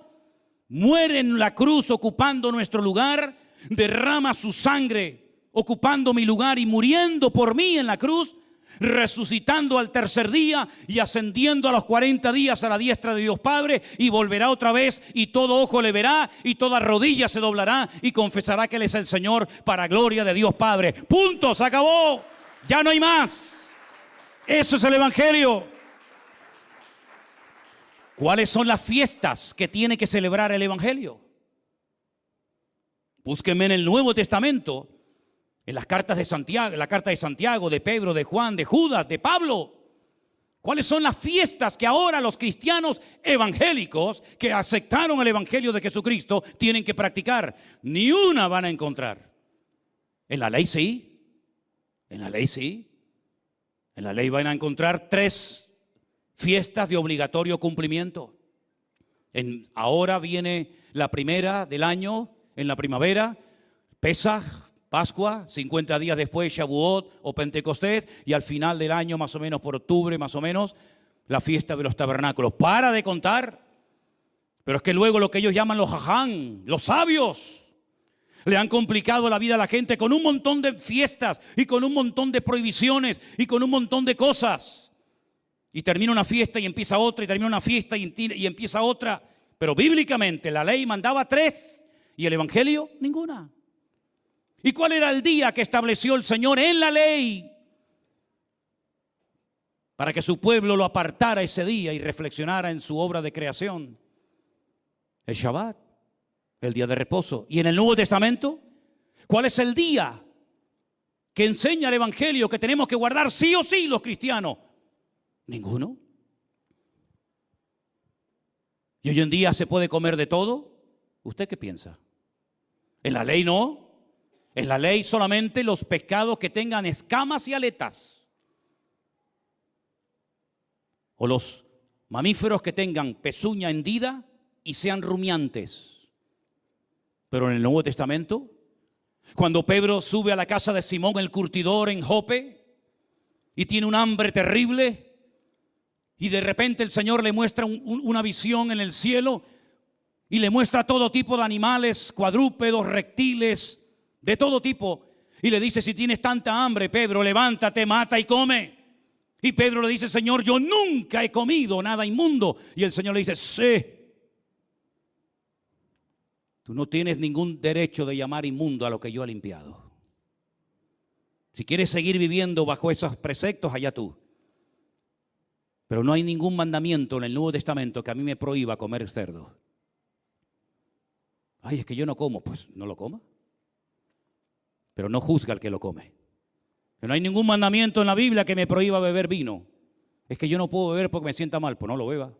muere en la cruz ocupando nuestro lugar, derrama su sangre ocupando mi lugar y muriendo por mí en la cruz, resucitando al tercer día y ascendiendo a los 40 días a la diestra de Dios Padre, y volverá otra vez y todo ojo le verá y toda rodilla se doblará y confesará que Él es el Señor para gloria de Dios Padre. Punto, se acabó, ya no hay más. Eso es el evangelio. ¿Cuáles son las fiestas que tiene que celebrar el evangelio? Búsquenme en el Nuevo Testamento, en las cartas de Santiago, la carta de Santiago, de Pedro, de Juan, de Judas, de Pablo. ¿Cuáles son las fiestas que ahora los cristianos evangélicos que aceptaron el evangelio de Jesucristo tienen que practicar? Ni una van a encontrar. En la ley sí. En la ley sí. En la ley van a encontrar 3 fiestas de obligatorio cumplimiento. Ahora viene la primera del año, en la primavera, Pesaj, Pascua, 50 días después Shavuot o Pentecostés, y al final del año, más o menos por octubre, más o menos, la fiesta de los tabernáculos. Para de contar. Pero es que luego lo que ellos llaman los jaján, los sabios, le han complicado la vida a la gente con un montón de fiestas y con un montón de prohibiciones y con un montón de cosas. Y termina una fiesta y empieza otra, y termina una fiesta y empieza otra. Pero bíblicamente la ley mandaba 3 y el evangelio ninguna. ¿Y cuál era el día que estableció el Señor en la ley para que su pueblo lo apartara ese día y reflexionara en su obra de creación? El Shabbat, el día de reposo. ¿Y en el Nuevo Testamento? ¿Cuál es el día que enseña el evangelio que tenemos que guardar sí o sí los cristianos? Ninguno. ¿Y hoy en día se puede comer de todo? ¿Usted qué piensa? En la ley no. En la ley solamente los pescados que tengan escamas y aletas, o los mamíferos que tengan pezuña hendida y sean rumiantes. Pero en el Nuevo Testamento, cuando Pedro sube a la casa de Simón el curtidor en Jope y tiene un hambre terrible, y de repente el Señor le muestra una visión en el cielo y le muestra todo tipo de animales, cuadrúpedos, reptiles, de todo tipo, y le dice: si tienes tanta hambre, Pedro, levántate, mata y come. Y Pedro le dice: Señor, yo nunca he comido nada inmundo. Y el Señor le dice: sí, tú no tienes ningún derecho de llamar inmundo a lo que yo he limpiado. Si quieres seguir viviendo bajo esos preceptos, allá tú. Pero no hay ningún mandamiento en el Nuevo Testamento que a mí me prohíba comer cerdo. Ay, es que yo no como. Pues no lo coma. Pero no juzga al que lo come. No hay ningún mandamiento en la Biblia que me prohíba beber vino. Es que yo no puedo beber porque me sienta mal. Pues no lo beba.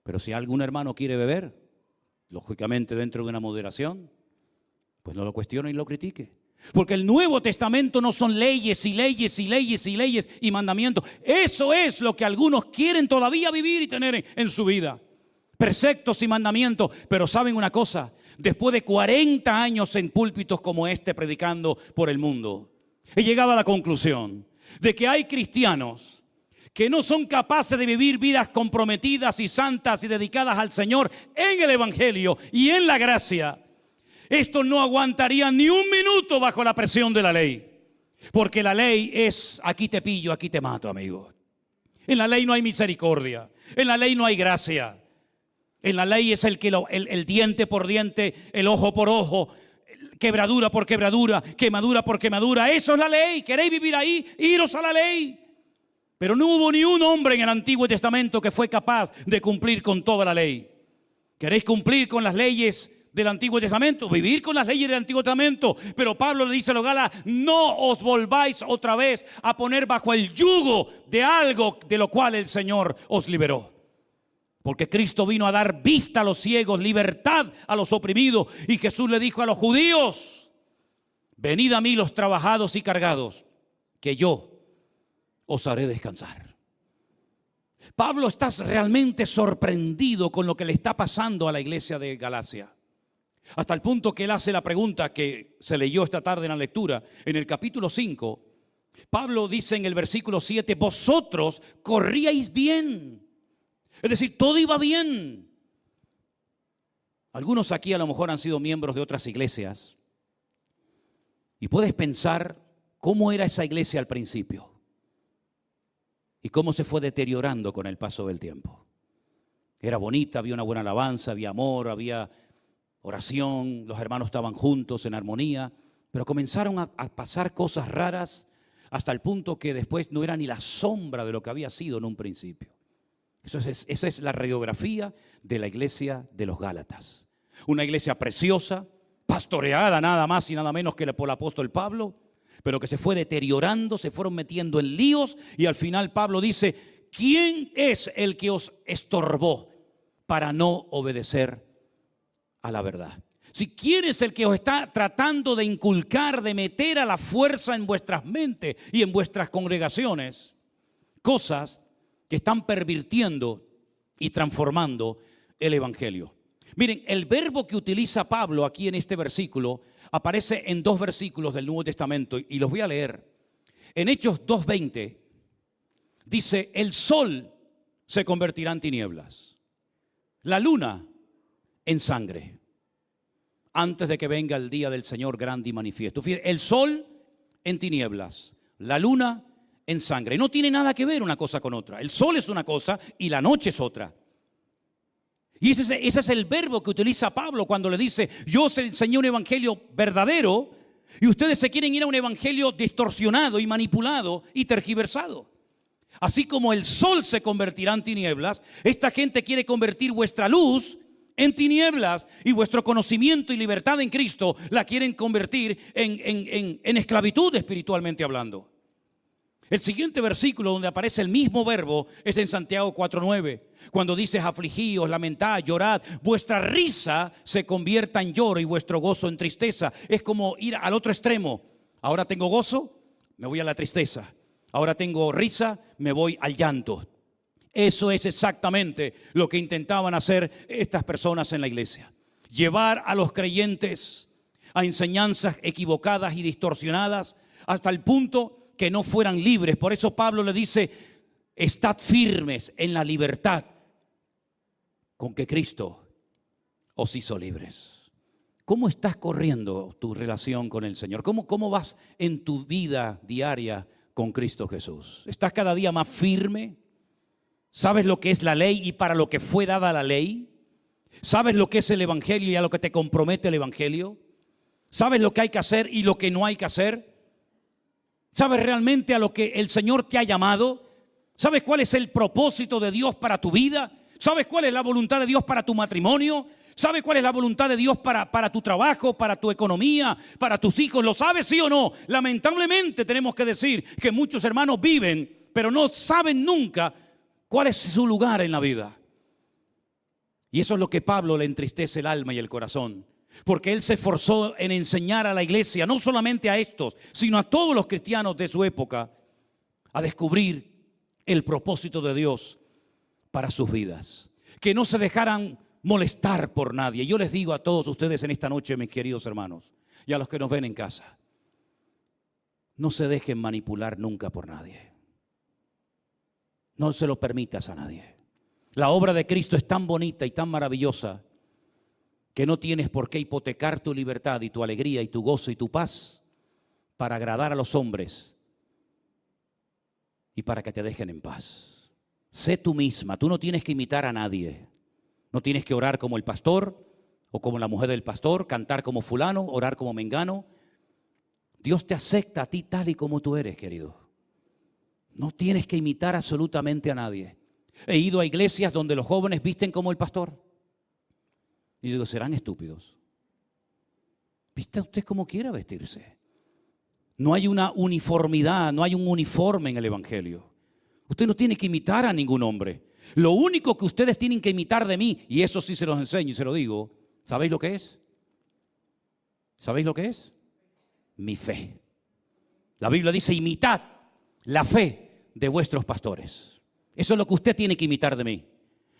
Pero si algún hermano quiere beber, lógicamente dentro de una moderación, pues no lo cuestione y lo critique. Porque el Nuevo Testamento no son leyes y leyes y leyes y leyes y mandamientos. Eso es lo que algunos quieren todavía vivir y tener en su vida. Preceptos y mandamientos. Pero ¿saben una cosa? Después de 40 años en púlpitos como este predicando por el mundo, he llegado a la conclusión de que hay cristianos que no son capaces de vivir vidas comprometidas y santas y dedicadas al Señor en el evangelio y en la gracia. Estos no aguantarían ni un minuto bajo la presión de la ley, porque la ley es: aquí te pillo, aquí te mato, amigo. En la ley no hay misericordia, en la ley no hay gracia. En la ley es el diente por diente, el ojo por ojo, quebradura por quebradura, quemadura por quemadura. Eso es la ley. ¿Queréis vivir ahí? Iros a la ley. Pero no hubo ni un hombre en el Antiguo Testamento que fue capaz de cumplir con toda la ley. ¿Queréis cumplir con las leyes del Antiguo Testamento? Vivir con las leyes del Antiguo Testamento. Pero Pablo le dice a los Gálatas: no os volváis otra vez a poner bajo el yugo de algo de lo cual el Señor os liberó. Porque Cristo vino a dar vista a los ciegos, libertad a los oprimidos. Y Jesús le dijo a los judíos: venid a mí los trabajados y cargados, que yo os haré descansar. Pablo está realmente sorprendido con lo que le está pasando a la iglesia de Galacia. Hasta el punto que él hace la pregunta que se leyó esta tarde en la lectura. En el capítulo 5, Pablo dice en el versículo 7: vosotros corríais bien. Es decir, todo iba bien. Algunos aquí a lo mejor han sido miembros de otras iglesias. Y puedes pensar cómo era esa iglesia al principio. Y cómo se fue deteriorando con el paso del tiempo. Era bonita, había una buena alabanza, había amor, había oración, los hermanos estaban juntos en armonía, pero comenzaron a pasar cosas raras hasta el punto que después no era ni la sombra de lo que había sido en un principio. Esa es la radiografía de la iglesia de los Gálatas. Una iglesia preciosa, pastoreada nada más y nada menos que por el apóstol Pablo, pero que se fue deteriorando, se fueron metiendo en líos y al final Pablo dice: ¿quién es el que os estorbó para no obedecer a la verdad? Si quién es el que os está tratando de inculcar, de meter a la fuerza en vuestras mentes y en vuestras congregaciones cosas que están pervirtiendo y transformando el evangelio. Miren, el verbo que utiliza Pablo aquí en este versículo aparece en 2 versículos del Nuevo Testamento y los voy a leer. En Hechos 2:20 dice: el sol se convertirá en tinieblas, la luna en sangre, antes de que venga el día del Señor grande y manifiesto. Fíjate, el sol en tinieblas, la luna en sangre. No tiene nada que ver una cosa con otra. El sol es una cosa y la noche es otra. Y ese es el verbo que utiliza Pablo cuando le dice: yo os enseñé un evangelio verdadero y ustedes se quieren ir a un evangelio distorsionado y manipulado y tergiversado. Así como el sol se convertirá en tinieblas, esta gente quiere convertir vuestra luz en tinieblas y vuestro conocimiento y libertad en Cristo la quieren convertir en esclavitud espiritualmente hablando. El siguiente versículo donde aparece el mismo verbo es en Santiago 4:9, cuando dice: afligíos, lamentad, llorad, vuestra risa se convierta en lloro y vuestro gozo en tristeza. Es como ir al otro extremo. Ahora tengo gozo, me voy a la tristeza. Ahora tengo risa, me voy al llanto. Eso es exactamente lo que intentaban hacer estas personas en la iglesia. Llevar a los creyentes a enseñanzas equivocadas y distorsionadas hasta el punto que no fueran libres. Por eso Pablo le dice: estad firmes en la libertad con que Cristo os hizo libres. ¿Cómo estás corriendo tu relación con el Señor? ¿Cómo vas en tu vida diaria con Cristo Jesús? ¿Estás cada día más firme? ¿Sabes lo que es la ley y para lo que fue dada la ley? ¿Sabes lo que es el evangelio y a lo que te compromete el evangelio? ¿Sabes lo que hay que hacer y lo que no hay que hacer? ¿Sabes realmente a lo que el Señor te ha llamado? ¿Sabes cuál es el propósito de Dios para tu vida? ¿Sabes cuál es la voluntad de Dios para tu matrimonio? ¿Sabes cuál es la voluntad de Dios para tu trabajo, para tu economía, para tus hijos? ¿Lo sabes, sí o no? Lamentablemente tenemos que decir que muchos hermanos viven, pero no saben nunca cuál es su lugar en la vida. Y eso es lo que Pablo le entristece el alma y el corazón. Porque él se esforzó en enseñar a la iglesia, no solamente a estos, sino a todos los cristianos de su época, a descubrir el propósito de Dios para sus vidas. Que no se dejaran molestar por nadie. Yo les digo a todos ustedes en esta noche, mis queridos hermanos, y a los que nos ven en casa: no se dejen manipular nunca por nadie. No se lo permitas a nadie. La obra de Cristo es tan bonita y tan maravillosa que no tienes por qué hipotecar tu libertad y tu alegría y tu gozo y tu paz para agradar a los hombres y para que te dejen en paz. Sé tú misma, tú no tienes que imitar a nadie. No tienes que orar como el pastor o como la mujer del pastor, cantar como fulano, orar como mengano. Dios te acepta a ti tal y como tú eres, querido. No tienes que imitar absolutamente a nadie. He ido a iglesias donde los jóvenes visten como el pastor. Y digo, serán estúpidos. Vista usted como quiera vestirse. No hay una uniformidad, no hay un uniforme en el evangelio. Usted no tiene que imitar a ningún hombre. Lo único que ustedes tienen que imitar de mí, y eso sí se los enseño y se lo digo, ¿sabéis lo que es? ¿Sabéis lo que es? Mi fe. La Biblia dice, imitad la fe de vuestros pastores. Eso es lo que usted tiene que imitar de mí.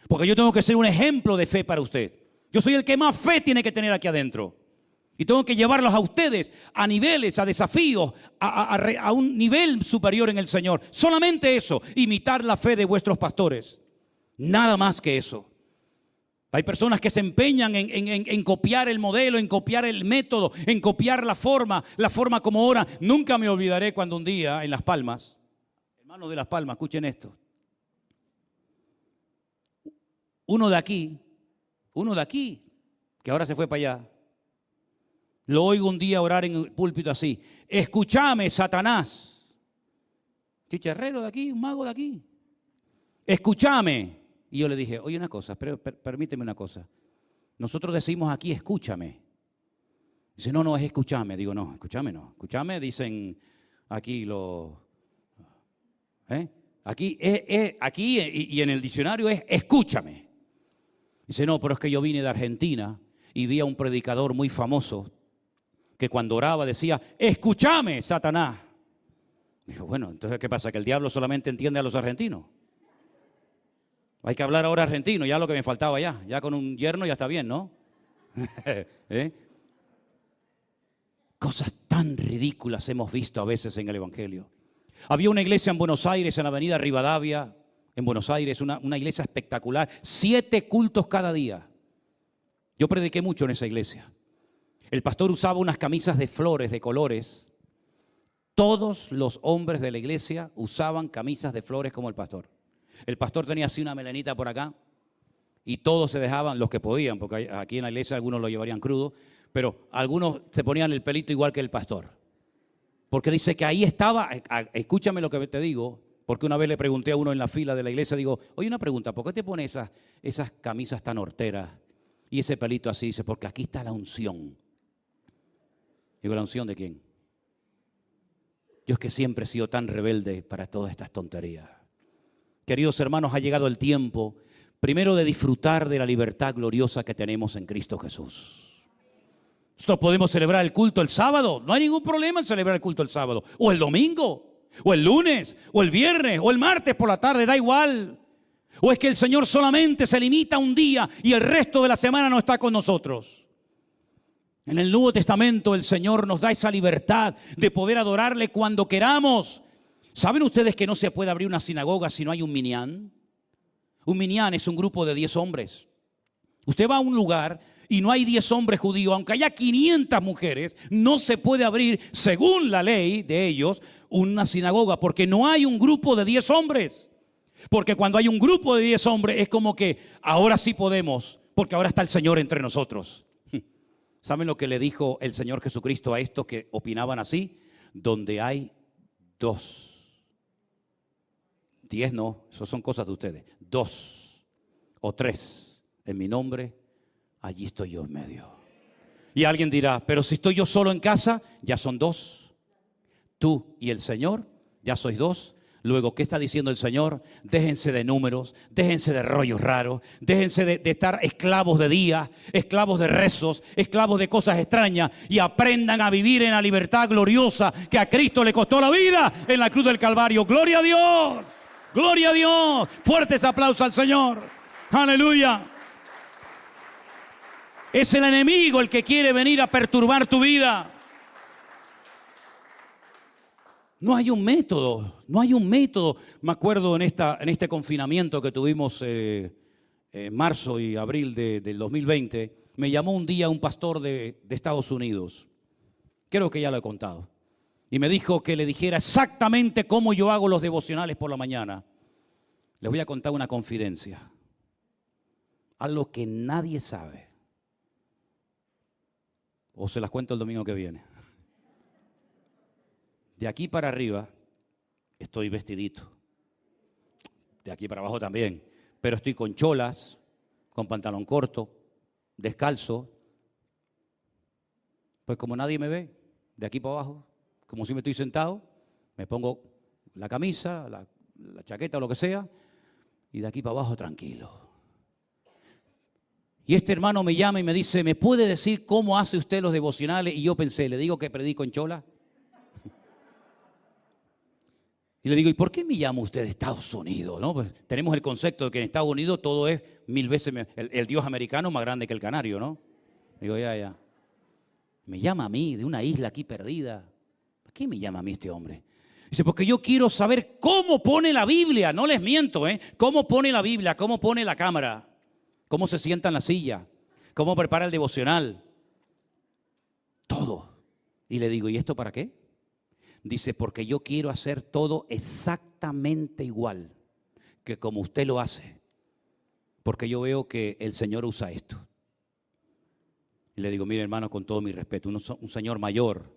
Porque yo tengo que ser un ejemplo de fe para usted. Yo soy el que más fe tiene que tener aquí adentro. Y tengo que llevarlos a ustedes a niveles, a desafíos, a un nivel superior en el Señor. Solamente eso, imitar la fe de vuestros pastores. Nada más que eso. Hay personas que se empeñan en copiar el modelo, en copiar el método, en copiar la forma como oran. Nunca me olvidaré cuando un día en Las Palmas, hermanos de Las Palmas, escuchen esto. Uno de aquí, que ahora se fue para allá, lo oigo un día orar en el púlpito así: escúchame, Satanás. Chicharrero de aquí, un mago de aquí. Escúchame. Y yo le dije, oye una cosa, permíteme una cosa. Nosotros decimos aquí, escúchame. Dice, no, es escúchame. Digo, no, escúchame no. Escúchame, dicen aquí los... Aquí y en el diccionario es escúchame. Dice, no, pero es que yo vine de Argentina y vi a un predicador muy famoso que cuando oraba decía, escúchame, Satanás. Dijo, bueno, entonces ¿qué pasa? ¿Que el diablo solamente entiende a los argentinos? Hay que hablar ahora argentino, ya lo que me faltaba ya con un yerno ya está bien, ¿no? Cosas tan ridículas hemos visto a veces en el evangelio. Había una iglesia en Buenos Aires, en la avenida Rivadavia, en Buenos Aires, una iglesia espectacular, 7 cultos cada día. Yo prediqué mucho en esa iglesia. El pastor usaba unas camisas de flores, de colores. Todos los hombres de la iglesia usaban camisas de flores como el pastor. El pastor tenía así una melenita por acá y todos se dejaban, los que podían, porque aquí en la iglesia algunos lo llevarían crudo, pero algunos se ponían el pelito igual que el pastor. Porque dice que ahí estaba, escúchame lo que te digo, porque una vez le pregunté a uno en la fila de la iglesia, digo, oye, una pregunta, ¿por qué te pones esas camisas tan horteras y ese pelito así? Dice, porque aquí está la unción. Digo, ¿la unción de quién? Yo es que siempre he sido tan rebelde para todas estas tonterías. Queridos hermanos, ha llegado el tiempo, primero, de disfrutar de la libertad gloriosa que tenemos en Cristo Jesús. Nosotros podemos celebrar el culto el sábado, no hay ningún problema en celebrar el culto el sábado, o el domingo, o el lunes, o el viernes, o el martes por la tarde, da igual. O es que el Señor solamente se limita a un día y el resto de la semana no está con nosotros. En el Nuevo Testamento el Señor nos da esa libertad de poder adorarle cuando queramos. ¿Saben ustedes que no se puede abrir una sinagoga si no hay un minyan? Un minyan es un grupo de 10 hombres. Usted va a un lugar y no hay 10 hombres judíos, aunque haya 500 mujeres, no se puede abrir, según la ley de ellos, una sinagoga, porque no hay un grupo de 10 hombres. Porque cuando hay un grupo de 10 hombres es como que ahora sí podemos, porque ahora está el Señor entre nosotros. ¿Saben lo que le dijo el Señor Jesucristo a estos que opinaban así? Donde hay 2. 10 no, eso son cosas de ustedes. 2 o 3 en mi nombre, allí estoy yo en medio. Y alguien dirá, pero si estoy yo solo en casa, ya son 2. Tú y el Señor, ya sois 2. Luego, ¿qué está diciendo el Señor? Déjense de números, déjense de rollos raros, déjense de estar esclavos de días, esclavos de rezos, esclavos de cosas extrañas y aprendan a vivir en la libertad gloriosa que a Cristo le costó la vida en la cruz del Calvario. ¡Gloria a Dios! ¡Gloria a Dios! Fuertes aplausos al Señor. ¡Aleluya! Es el enemigo el que quiere venir a perturbar tu vida. No hay un método, no hay un método. Me acuerdo en este confinamiento que tuvimos en marzo y abril del 2020, me llamó un día un pastor de Estados Unidos. Creo que ya lo he contado. Y me dijo que le dijera exactamente cómo yo hago los devocionales por la mañana. Les voy a contar una confidencia. Algo que nadie sabe. o se las cuento el domingo que viene. De aquí para arriba estoy vestidito. De aquí para abajo también. Pero estoy con cholas, con pantalón corto, descalzo. Pues como nadie me ve, de aquí para abajo, como si me estoy sentado, me pongo la camisa, la chaqueta o lo que sea, y de aquí para abajo tranquilo. Y este hermano me llama y me dice, ¿me puede decir cómo hace usted los devocionales? Y yo pensé, ¿le digo que predico en chola? Y le digo, ¿y por qué me llama usted de Estados Unidos? ¿No? Pues tenemos el concepto de que en Estados Unidos todo es 1000 veces, el Dios americano más grande que el canario, ¿no? Digo, ya. Me llama a mí, de una isla aquí perdida. ¿Por qué me llama a mí este hombre? Dice, porque yo quiero saber cómo pone la Biblia. No les miento, ¿eh? Cómo pone la Biblia, cómo pone la cámara, cómo se sienta en la silla, cómo prepara el devocional. Todo. Y le digo, ¿y esto para qué? Dice, porque yo quiero hacer todo exactamente igual que como usted lo hace. Porque yo veo que el Señor usa esto. Y le digo, mire hermano, con todo mi respeto, un señor mayor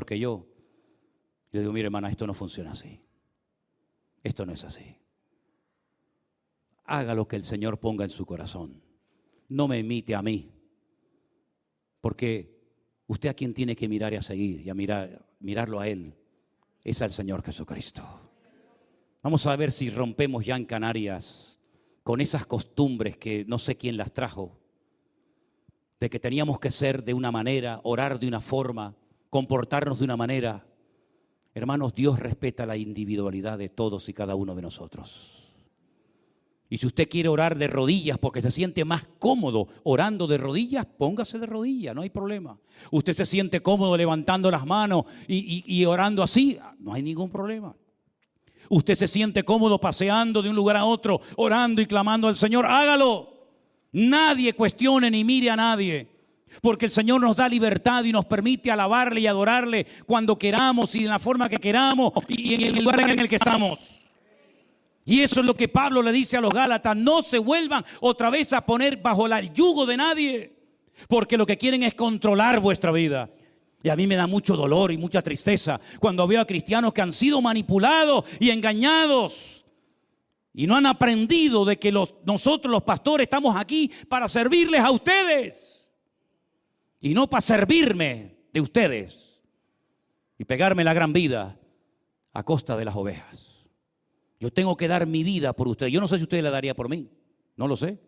que yo. Y le digo, mire hermana, esto no funciona así. Esto no es así. Haga lo que el Señor ponga en su corazón. No me imite a mí. Porque usted a quien tiene que mirar y a seguir y a mirarlo a Él es al Señor Jesucristo. Vamos a ver si rompemos ya en Canarias con esas costumbres que no sé quién las trajo, de que teníamos que ser de una manera, orar de una forma, comportarnos de una manera. Hermanos, Dios respeta la individualidad de todos y cada uno de nosotros. Y si usted quiere orar de rodillas porque se siente más cómodo orando de rodillas, póngase de rodillas, no hay problema. Usted se siente cómodo levantando las manos y orando así, no hay ningún problema. Usted se siente cómodo paseando de un lugar a otro, orando y clamando al Señor, hágalo. Nadie cuestione ni mire a nadie, porque el Señor nos da libertad y nos permite alabarle y adorarle cuando queramos y en la forma que queramos y en el lugar en el que estamos. Y eso es lo que Pablo le dice a los Gálatas, no se vuelvan otra vez a poner bajo el yugo de nadie, porque lo que quieren es controlar vuestra vida. Y a mí me da mucho dolor y mucha tristeza cuando veo a cristianos que han sido manipulados y engañados y no han aprendido de que nosotros los pastores estamos aquí para servirles a ustedes y no para servirme de ustedes y pegarme la gran vida a costa de las ovejas. Yo tengo que dar mi vida por usted. Yo no sé si usted la daría por mí, no lo sé,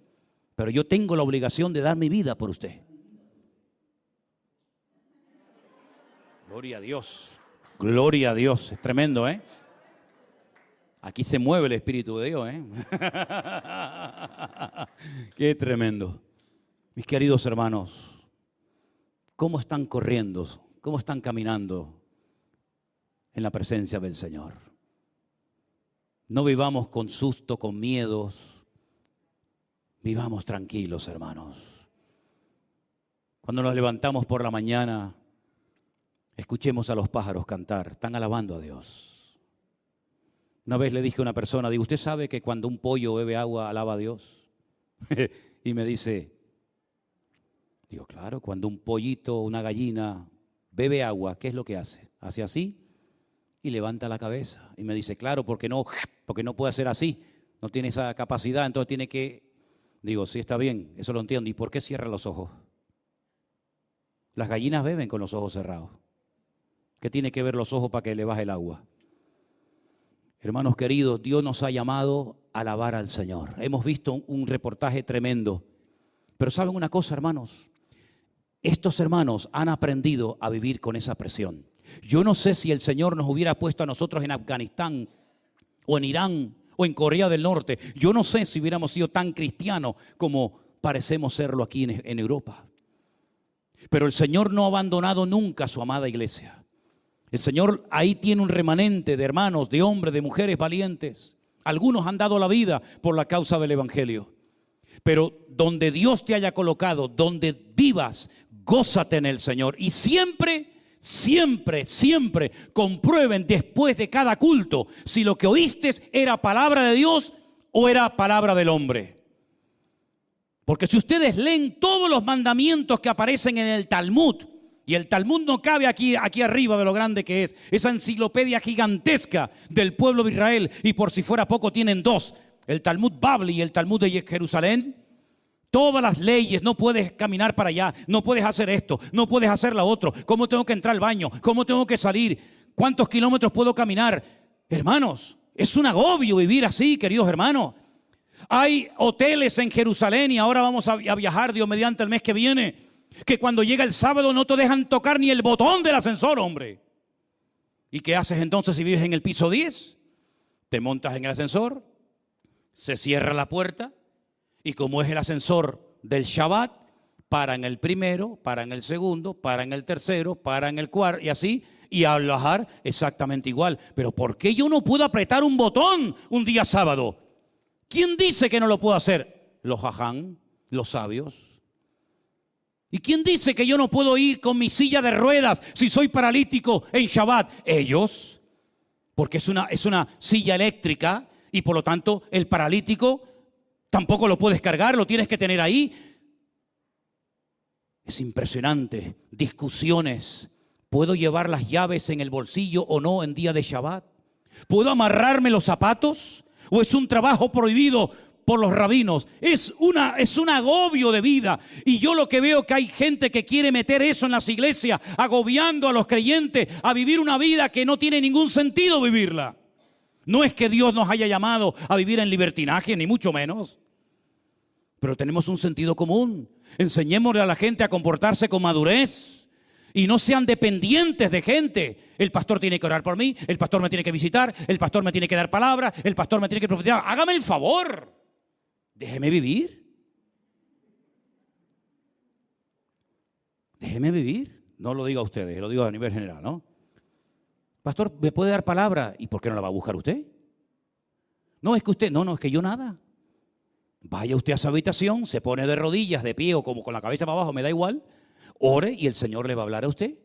pero yo tengo la obligación de dar mi vida por usted. Gloria a Dios, gloria a Dios, es tremendo, ¿eh? Aquí se mueve el Espíritu de Dios, ¿eh? Qué tremendo. Mis queridos hermanos, ¿cómo están corriendo? ¿Cómo están caminando en la presencia del Señor? No vivamos con susto, con miedos. Vivamos tranquilos, hermanos. Cuando nos levantamos por la mañana, escuchemos a los pájaros cantar. Están alabando a Dios. Una vez le dije a una persona, digo, ¿usted sabe que cuando un pollo bebe agua, alaba a Dios? Y me dice, digo, claro, cuando un pollito, una gallina, bebe agua, ¿qué es lo que hace? Hace así y levanta la cabeza. Y me dice, claro, porque no puede hacer así, no tiene esa capacidad, entonces tiene que... Digo, sí, está bien, eso lo entiendo. ¿Y por qué cierra los ojos? Las gallinas beben con los ojos cerrados. ¿Qué tiene que ver los ojos para que le baje el agua? Hermanos queridos, Dios nos ha llamado a alabar al Señor. Hemos visto un reportaje tremendo. Pero ¿saben una cosa, hermanos? Estos hermanos han aprendido a vivir con esa presión. Yo no sé si el Señor nos hubiera puesto a nosotros en Afganistán o en Irán o en Corea del Norte. Yo no sé si hubiéramos sido tan cristianos como parecemos serlo aquí en Europa. Pero el Señor no ha abandonado nunca a su amada iglesia. El Señor ahí tiene un remanente de hermanos, de hombres, de mujeres valientes. Algunos han dado la vida por la causa del Evangelio. Pero donde Dios te haya colocado, donde vivas, gózate en el Señor. Y siempre comprueben después de cada culto si lo que oíste era palabra de Dios o era palabra del hombre. Porque si ustedes leen todos los mandamientos que aparecen en el Talmud, y el Talmud no cabe aquí arriba de lo grande que es, esa enciclopedia gigantesca del pueblo de Israel, y por si fuera poco tienen dos, el Talmud Babli y el Talmud de Jerusalén. Todas las leyes, no puedes caminar para allá, no puedes hacer esto, no puedes hacer lo otro, cómo tengo que entrar al baño, cómo tengo que salir, cuántos kilómetros puedo caminar. Hermanos, es un agobio vivir así, queridos hermanos. Hay hoteles en Jerusalén y ahora vamos a viajar, Dios mediante, el mes que viene, que cuando llega el sábado no te dejan tocar ni el botón del ascensor, hombre. ¿Y qué haces entonces si vives en el piso 10? Te montas en el ascensor, se cierra la puerta y como es el ascensor del Shabbat, para en el primero, para en el segundo, para en el tercero, para en el cuarto y así. Y al bajar exactamente igual. Pero ¿por qué yo no puedo apretar un botón un día sábado? ¿Quién dice que no lo puedo hacer? Los jaján, los sabios. ¿Y quién dice que yo no puedo ir con mi silla de ruedas si soy paralítico en Shabbat? Ellos, porque es una silla eléctrica y por lo tanto el paralítico tampoco lo puedes cargar, lo tienes que tener ahí. Es impresionante. Discusiones. ¿Puedo llevar las llaves en el bolsillo o no en día de Shabbat? ¿Puedo amarrarme los zapatos? ¿O es un trabajo prohibido por los rabinos? Es un agobio de vida. Y yo lo que veo que hay gente que quiere meter eso en las iglesias, agobiando a los creyentes a vivir una vida que no tiene ningún sentido vivirla. No es que Dios nos haya llamado a vivir en libertinaje, ni mucho menos. Pero tenemos un sentido común. Enseñémosle a la gente a comportarse con madurez. Y no sean dependientes de gente. El pastor tiene que orar por mí, el pastor me tiene que visitar, el pastor me tiene que dar palabra, el pastor me tiene que profetizar. Hágame el favor. Déjeme vivir. Déjeme vivir. No lo digo a ustedes, lo digo a nivel general, ¿no? Pastor, ¿me puede dar palabra? ¿Y por qué no la va a buscar usted? No, es que usted, no, es que yo nada. Vaya usted a su habitación, se pone de rodillas, de pie o como con la cabeza para abajo, me da igual. Ore y el Señor le va a hablar a usted.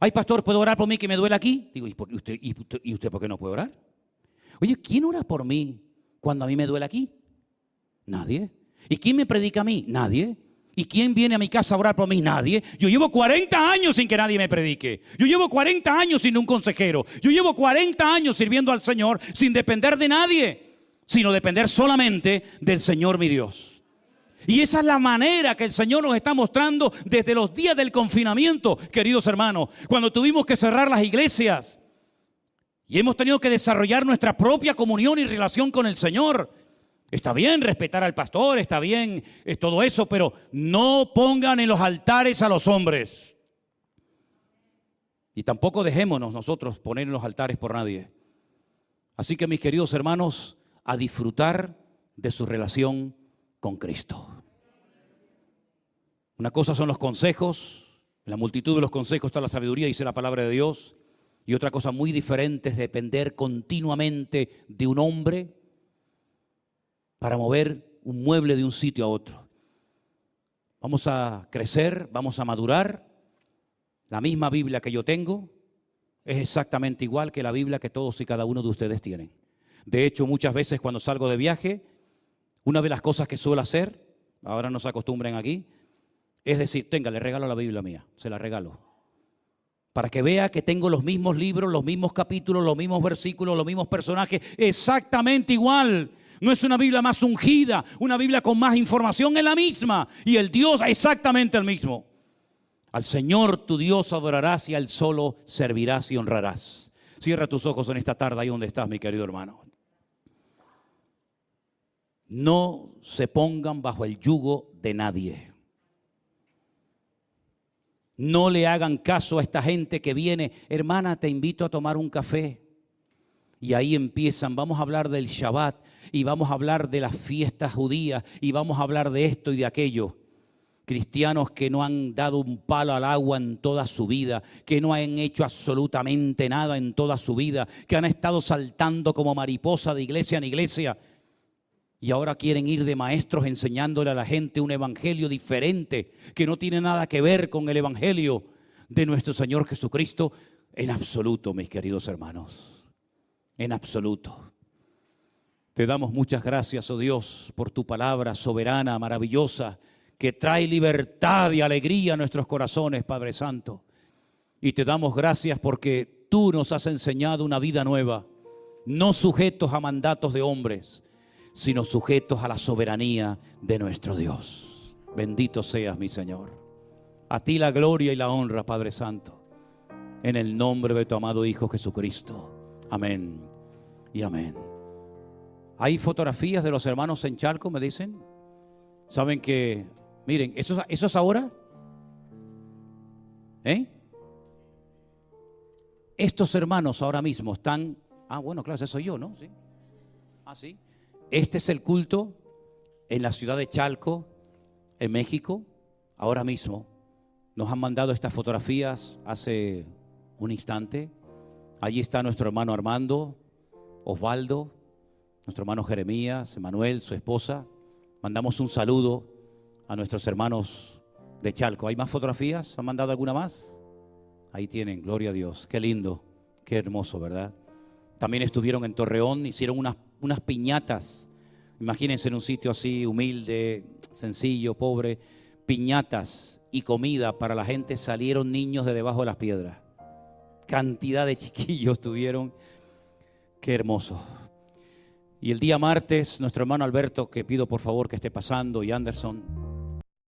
Ay, pastor, ¿puedo orar por mí que me duele aquí? Digo, ¿y usted por qué no puede orar? Oye, ¿quién ora por mí cuando a mí me duele aquí? Nadie. ¿Y quién me predica a mí? Nadie. ¿Y quién viene a mi casa a orar por mí? Nadie. Yo llevo 40 años sin que nadie me predique. Yo llevo 40 años sin un consejero. Yo llevo 40 años sirviendo al Señor sin depender de nadie, sino depender solamente del Señor mi Dios. Y esa es la manera que el Señor nos está mostrando desde los días del confinamiento, queridos hermanos, cuando tuvimos que cerrar las iglesias y hemos tenido que desarrollar nuestra propia comunión y relación con el Señor. Está bien respetar al pastor, está bien todo eso, pero no pongan en los altares a los hombres. Y tampoco dejémonos nosotros poner en los altares por nadie. Así que mis queridos hermanos, a disfrutar de su relación con Cristo. Una cosa son los consejos, en la multitud de los consejos está la sabiduría, dice la palabra de Dios. Y otra cosa muy diferente es depender continuamente de un hombre para mover un mueble de un sitio a otro. Vamos a crecer, vamos a madurar. La misma Biblia que yo tengo es exactamente igual que la Biblia que todos y cada uno de ustedes tienen. De hecho, muchas veces cuando salgo de viaje, una de las cosas que suelo hacer, ahora no se acostumbren aquí, es decir, tenga, le regalo la Biblia mía, se la regalo. Para que vea que tengo los mismos libros, los mismos capítulos, los mismos versículos, los mismos personajes, exactamente igual. No es una Biblia más ungida, una Biblia con más información, es la misma. Y el Dios exactamente el mismo. Al Señor tu Dios adorarás y al solo servirás y honrarás. Cierra tus ojos en esta tarde ahí donde estás, mi querido hermano. No se pongan bajo el yugo de nadie. No le hagan caso a esta gente que viene, hermana, te invito a tomar un café. Y ahí empiezan, vamos a hablar del Shabbat y vamos a hablar de las fiestas judías y vamos a hablar de esto y de aquello. Cristianos que no han dado un palo al agua en toda su vida, que no han hecho absolutamente nada en toda su vida, que han estado saltando como mariposa de iglesia en iglesia. Y ahora quieren ir de maestros enseñándole a la gente un evangelio diferente que no tiene nada que ver con el evangelio de nuestro Señor Jesucristo en absoluto, mis queridos hermanos. En absoluto. Te damos muchas gracias, oh Dios, por tu palabra soberana, maravillosa, que trae libertad y alegría a nuestros corazones, Padre Santo. Y te damos gracias porque tú nos has enseñado una vida nueva, no sujetos a mandatos de hombres, sino sujetos a la soberanía de nuestro Dios. Bendito seas, mi Señor. A ti la gloria y la honra, Padre Santo, en el nombre de tu amado Hijo Jesucristo. Amén y amén. ¿Hay fotografías de los hermanos en Chalco, me dicen? ¿Saben que, miren, eso es ahora? Estos hermanos ahora mismo están, bueno, claro, ese soy yo, ¿no? Sí. Sí. Este es el culto en la ciudad de Chalco, en México, ahora mismo. Nos han mandado estas fotografías hace un instante. Allí está nuestro hermano Armando, Osvaldo, nuestro hermano Jeremías, Emanuel, su esposa. Mandamos un saludo a nuestros hermanos de Chalco. ¿Hay más fotografías? ¿Han mandado alguna más? Ahí tienen, gloria a Dios. Qué lindo, qué hermoso, ¿verdad? También estuvieron en Torreón, hicieron unas piñatas. Imagínense en un sitio así humilde, sencillo, pobre, piñatas y comida para la gente. Salieron niños de debajo de las piedras. Cantidad de chiquillos tuvieron. Qué hermoso. Y el día martes, nuestro hermano Alberto, que pido por favor que esté pasando, y Anderson,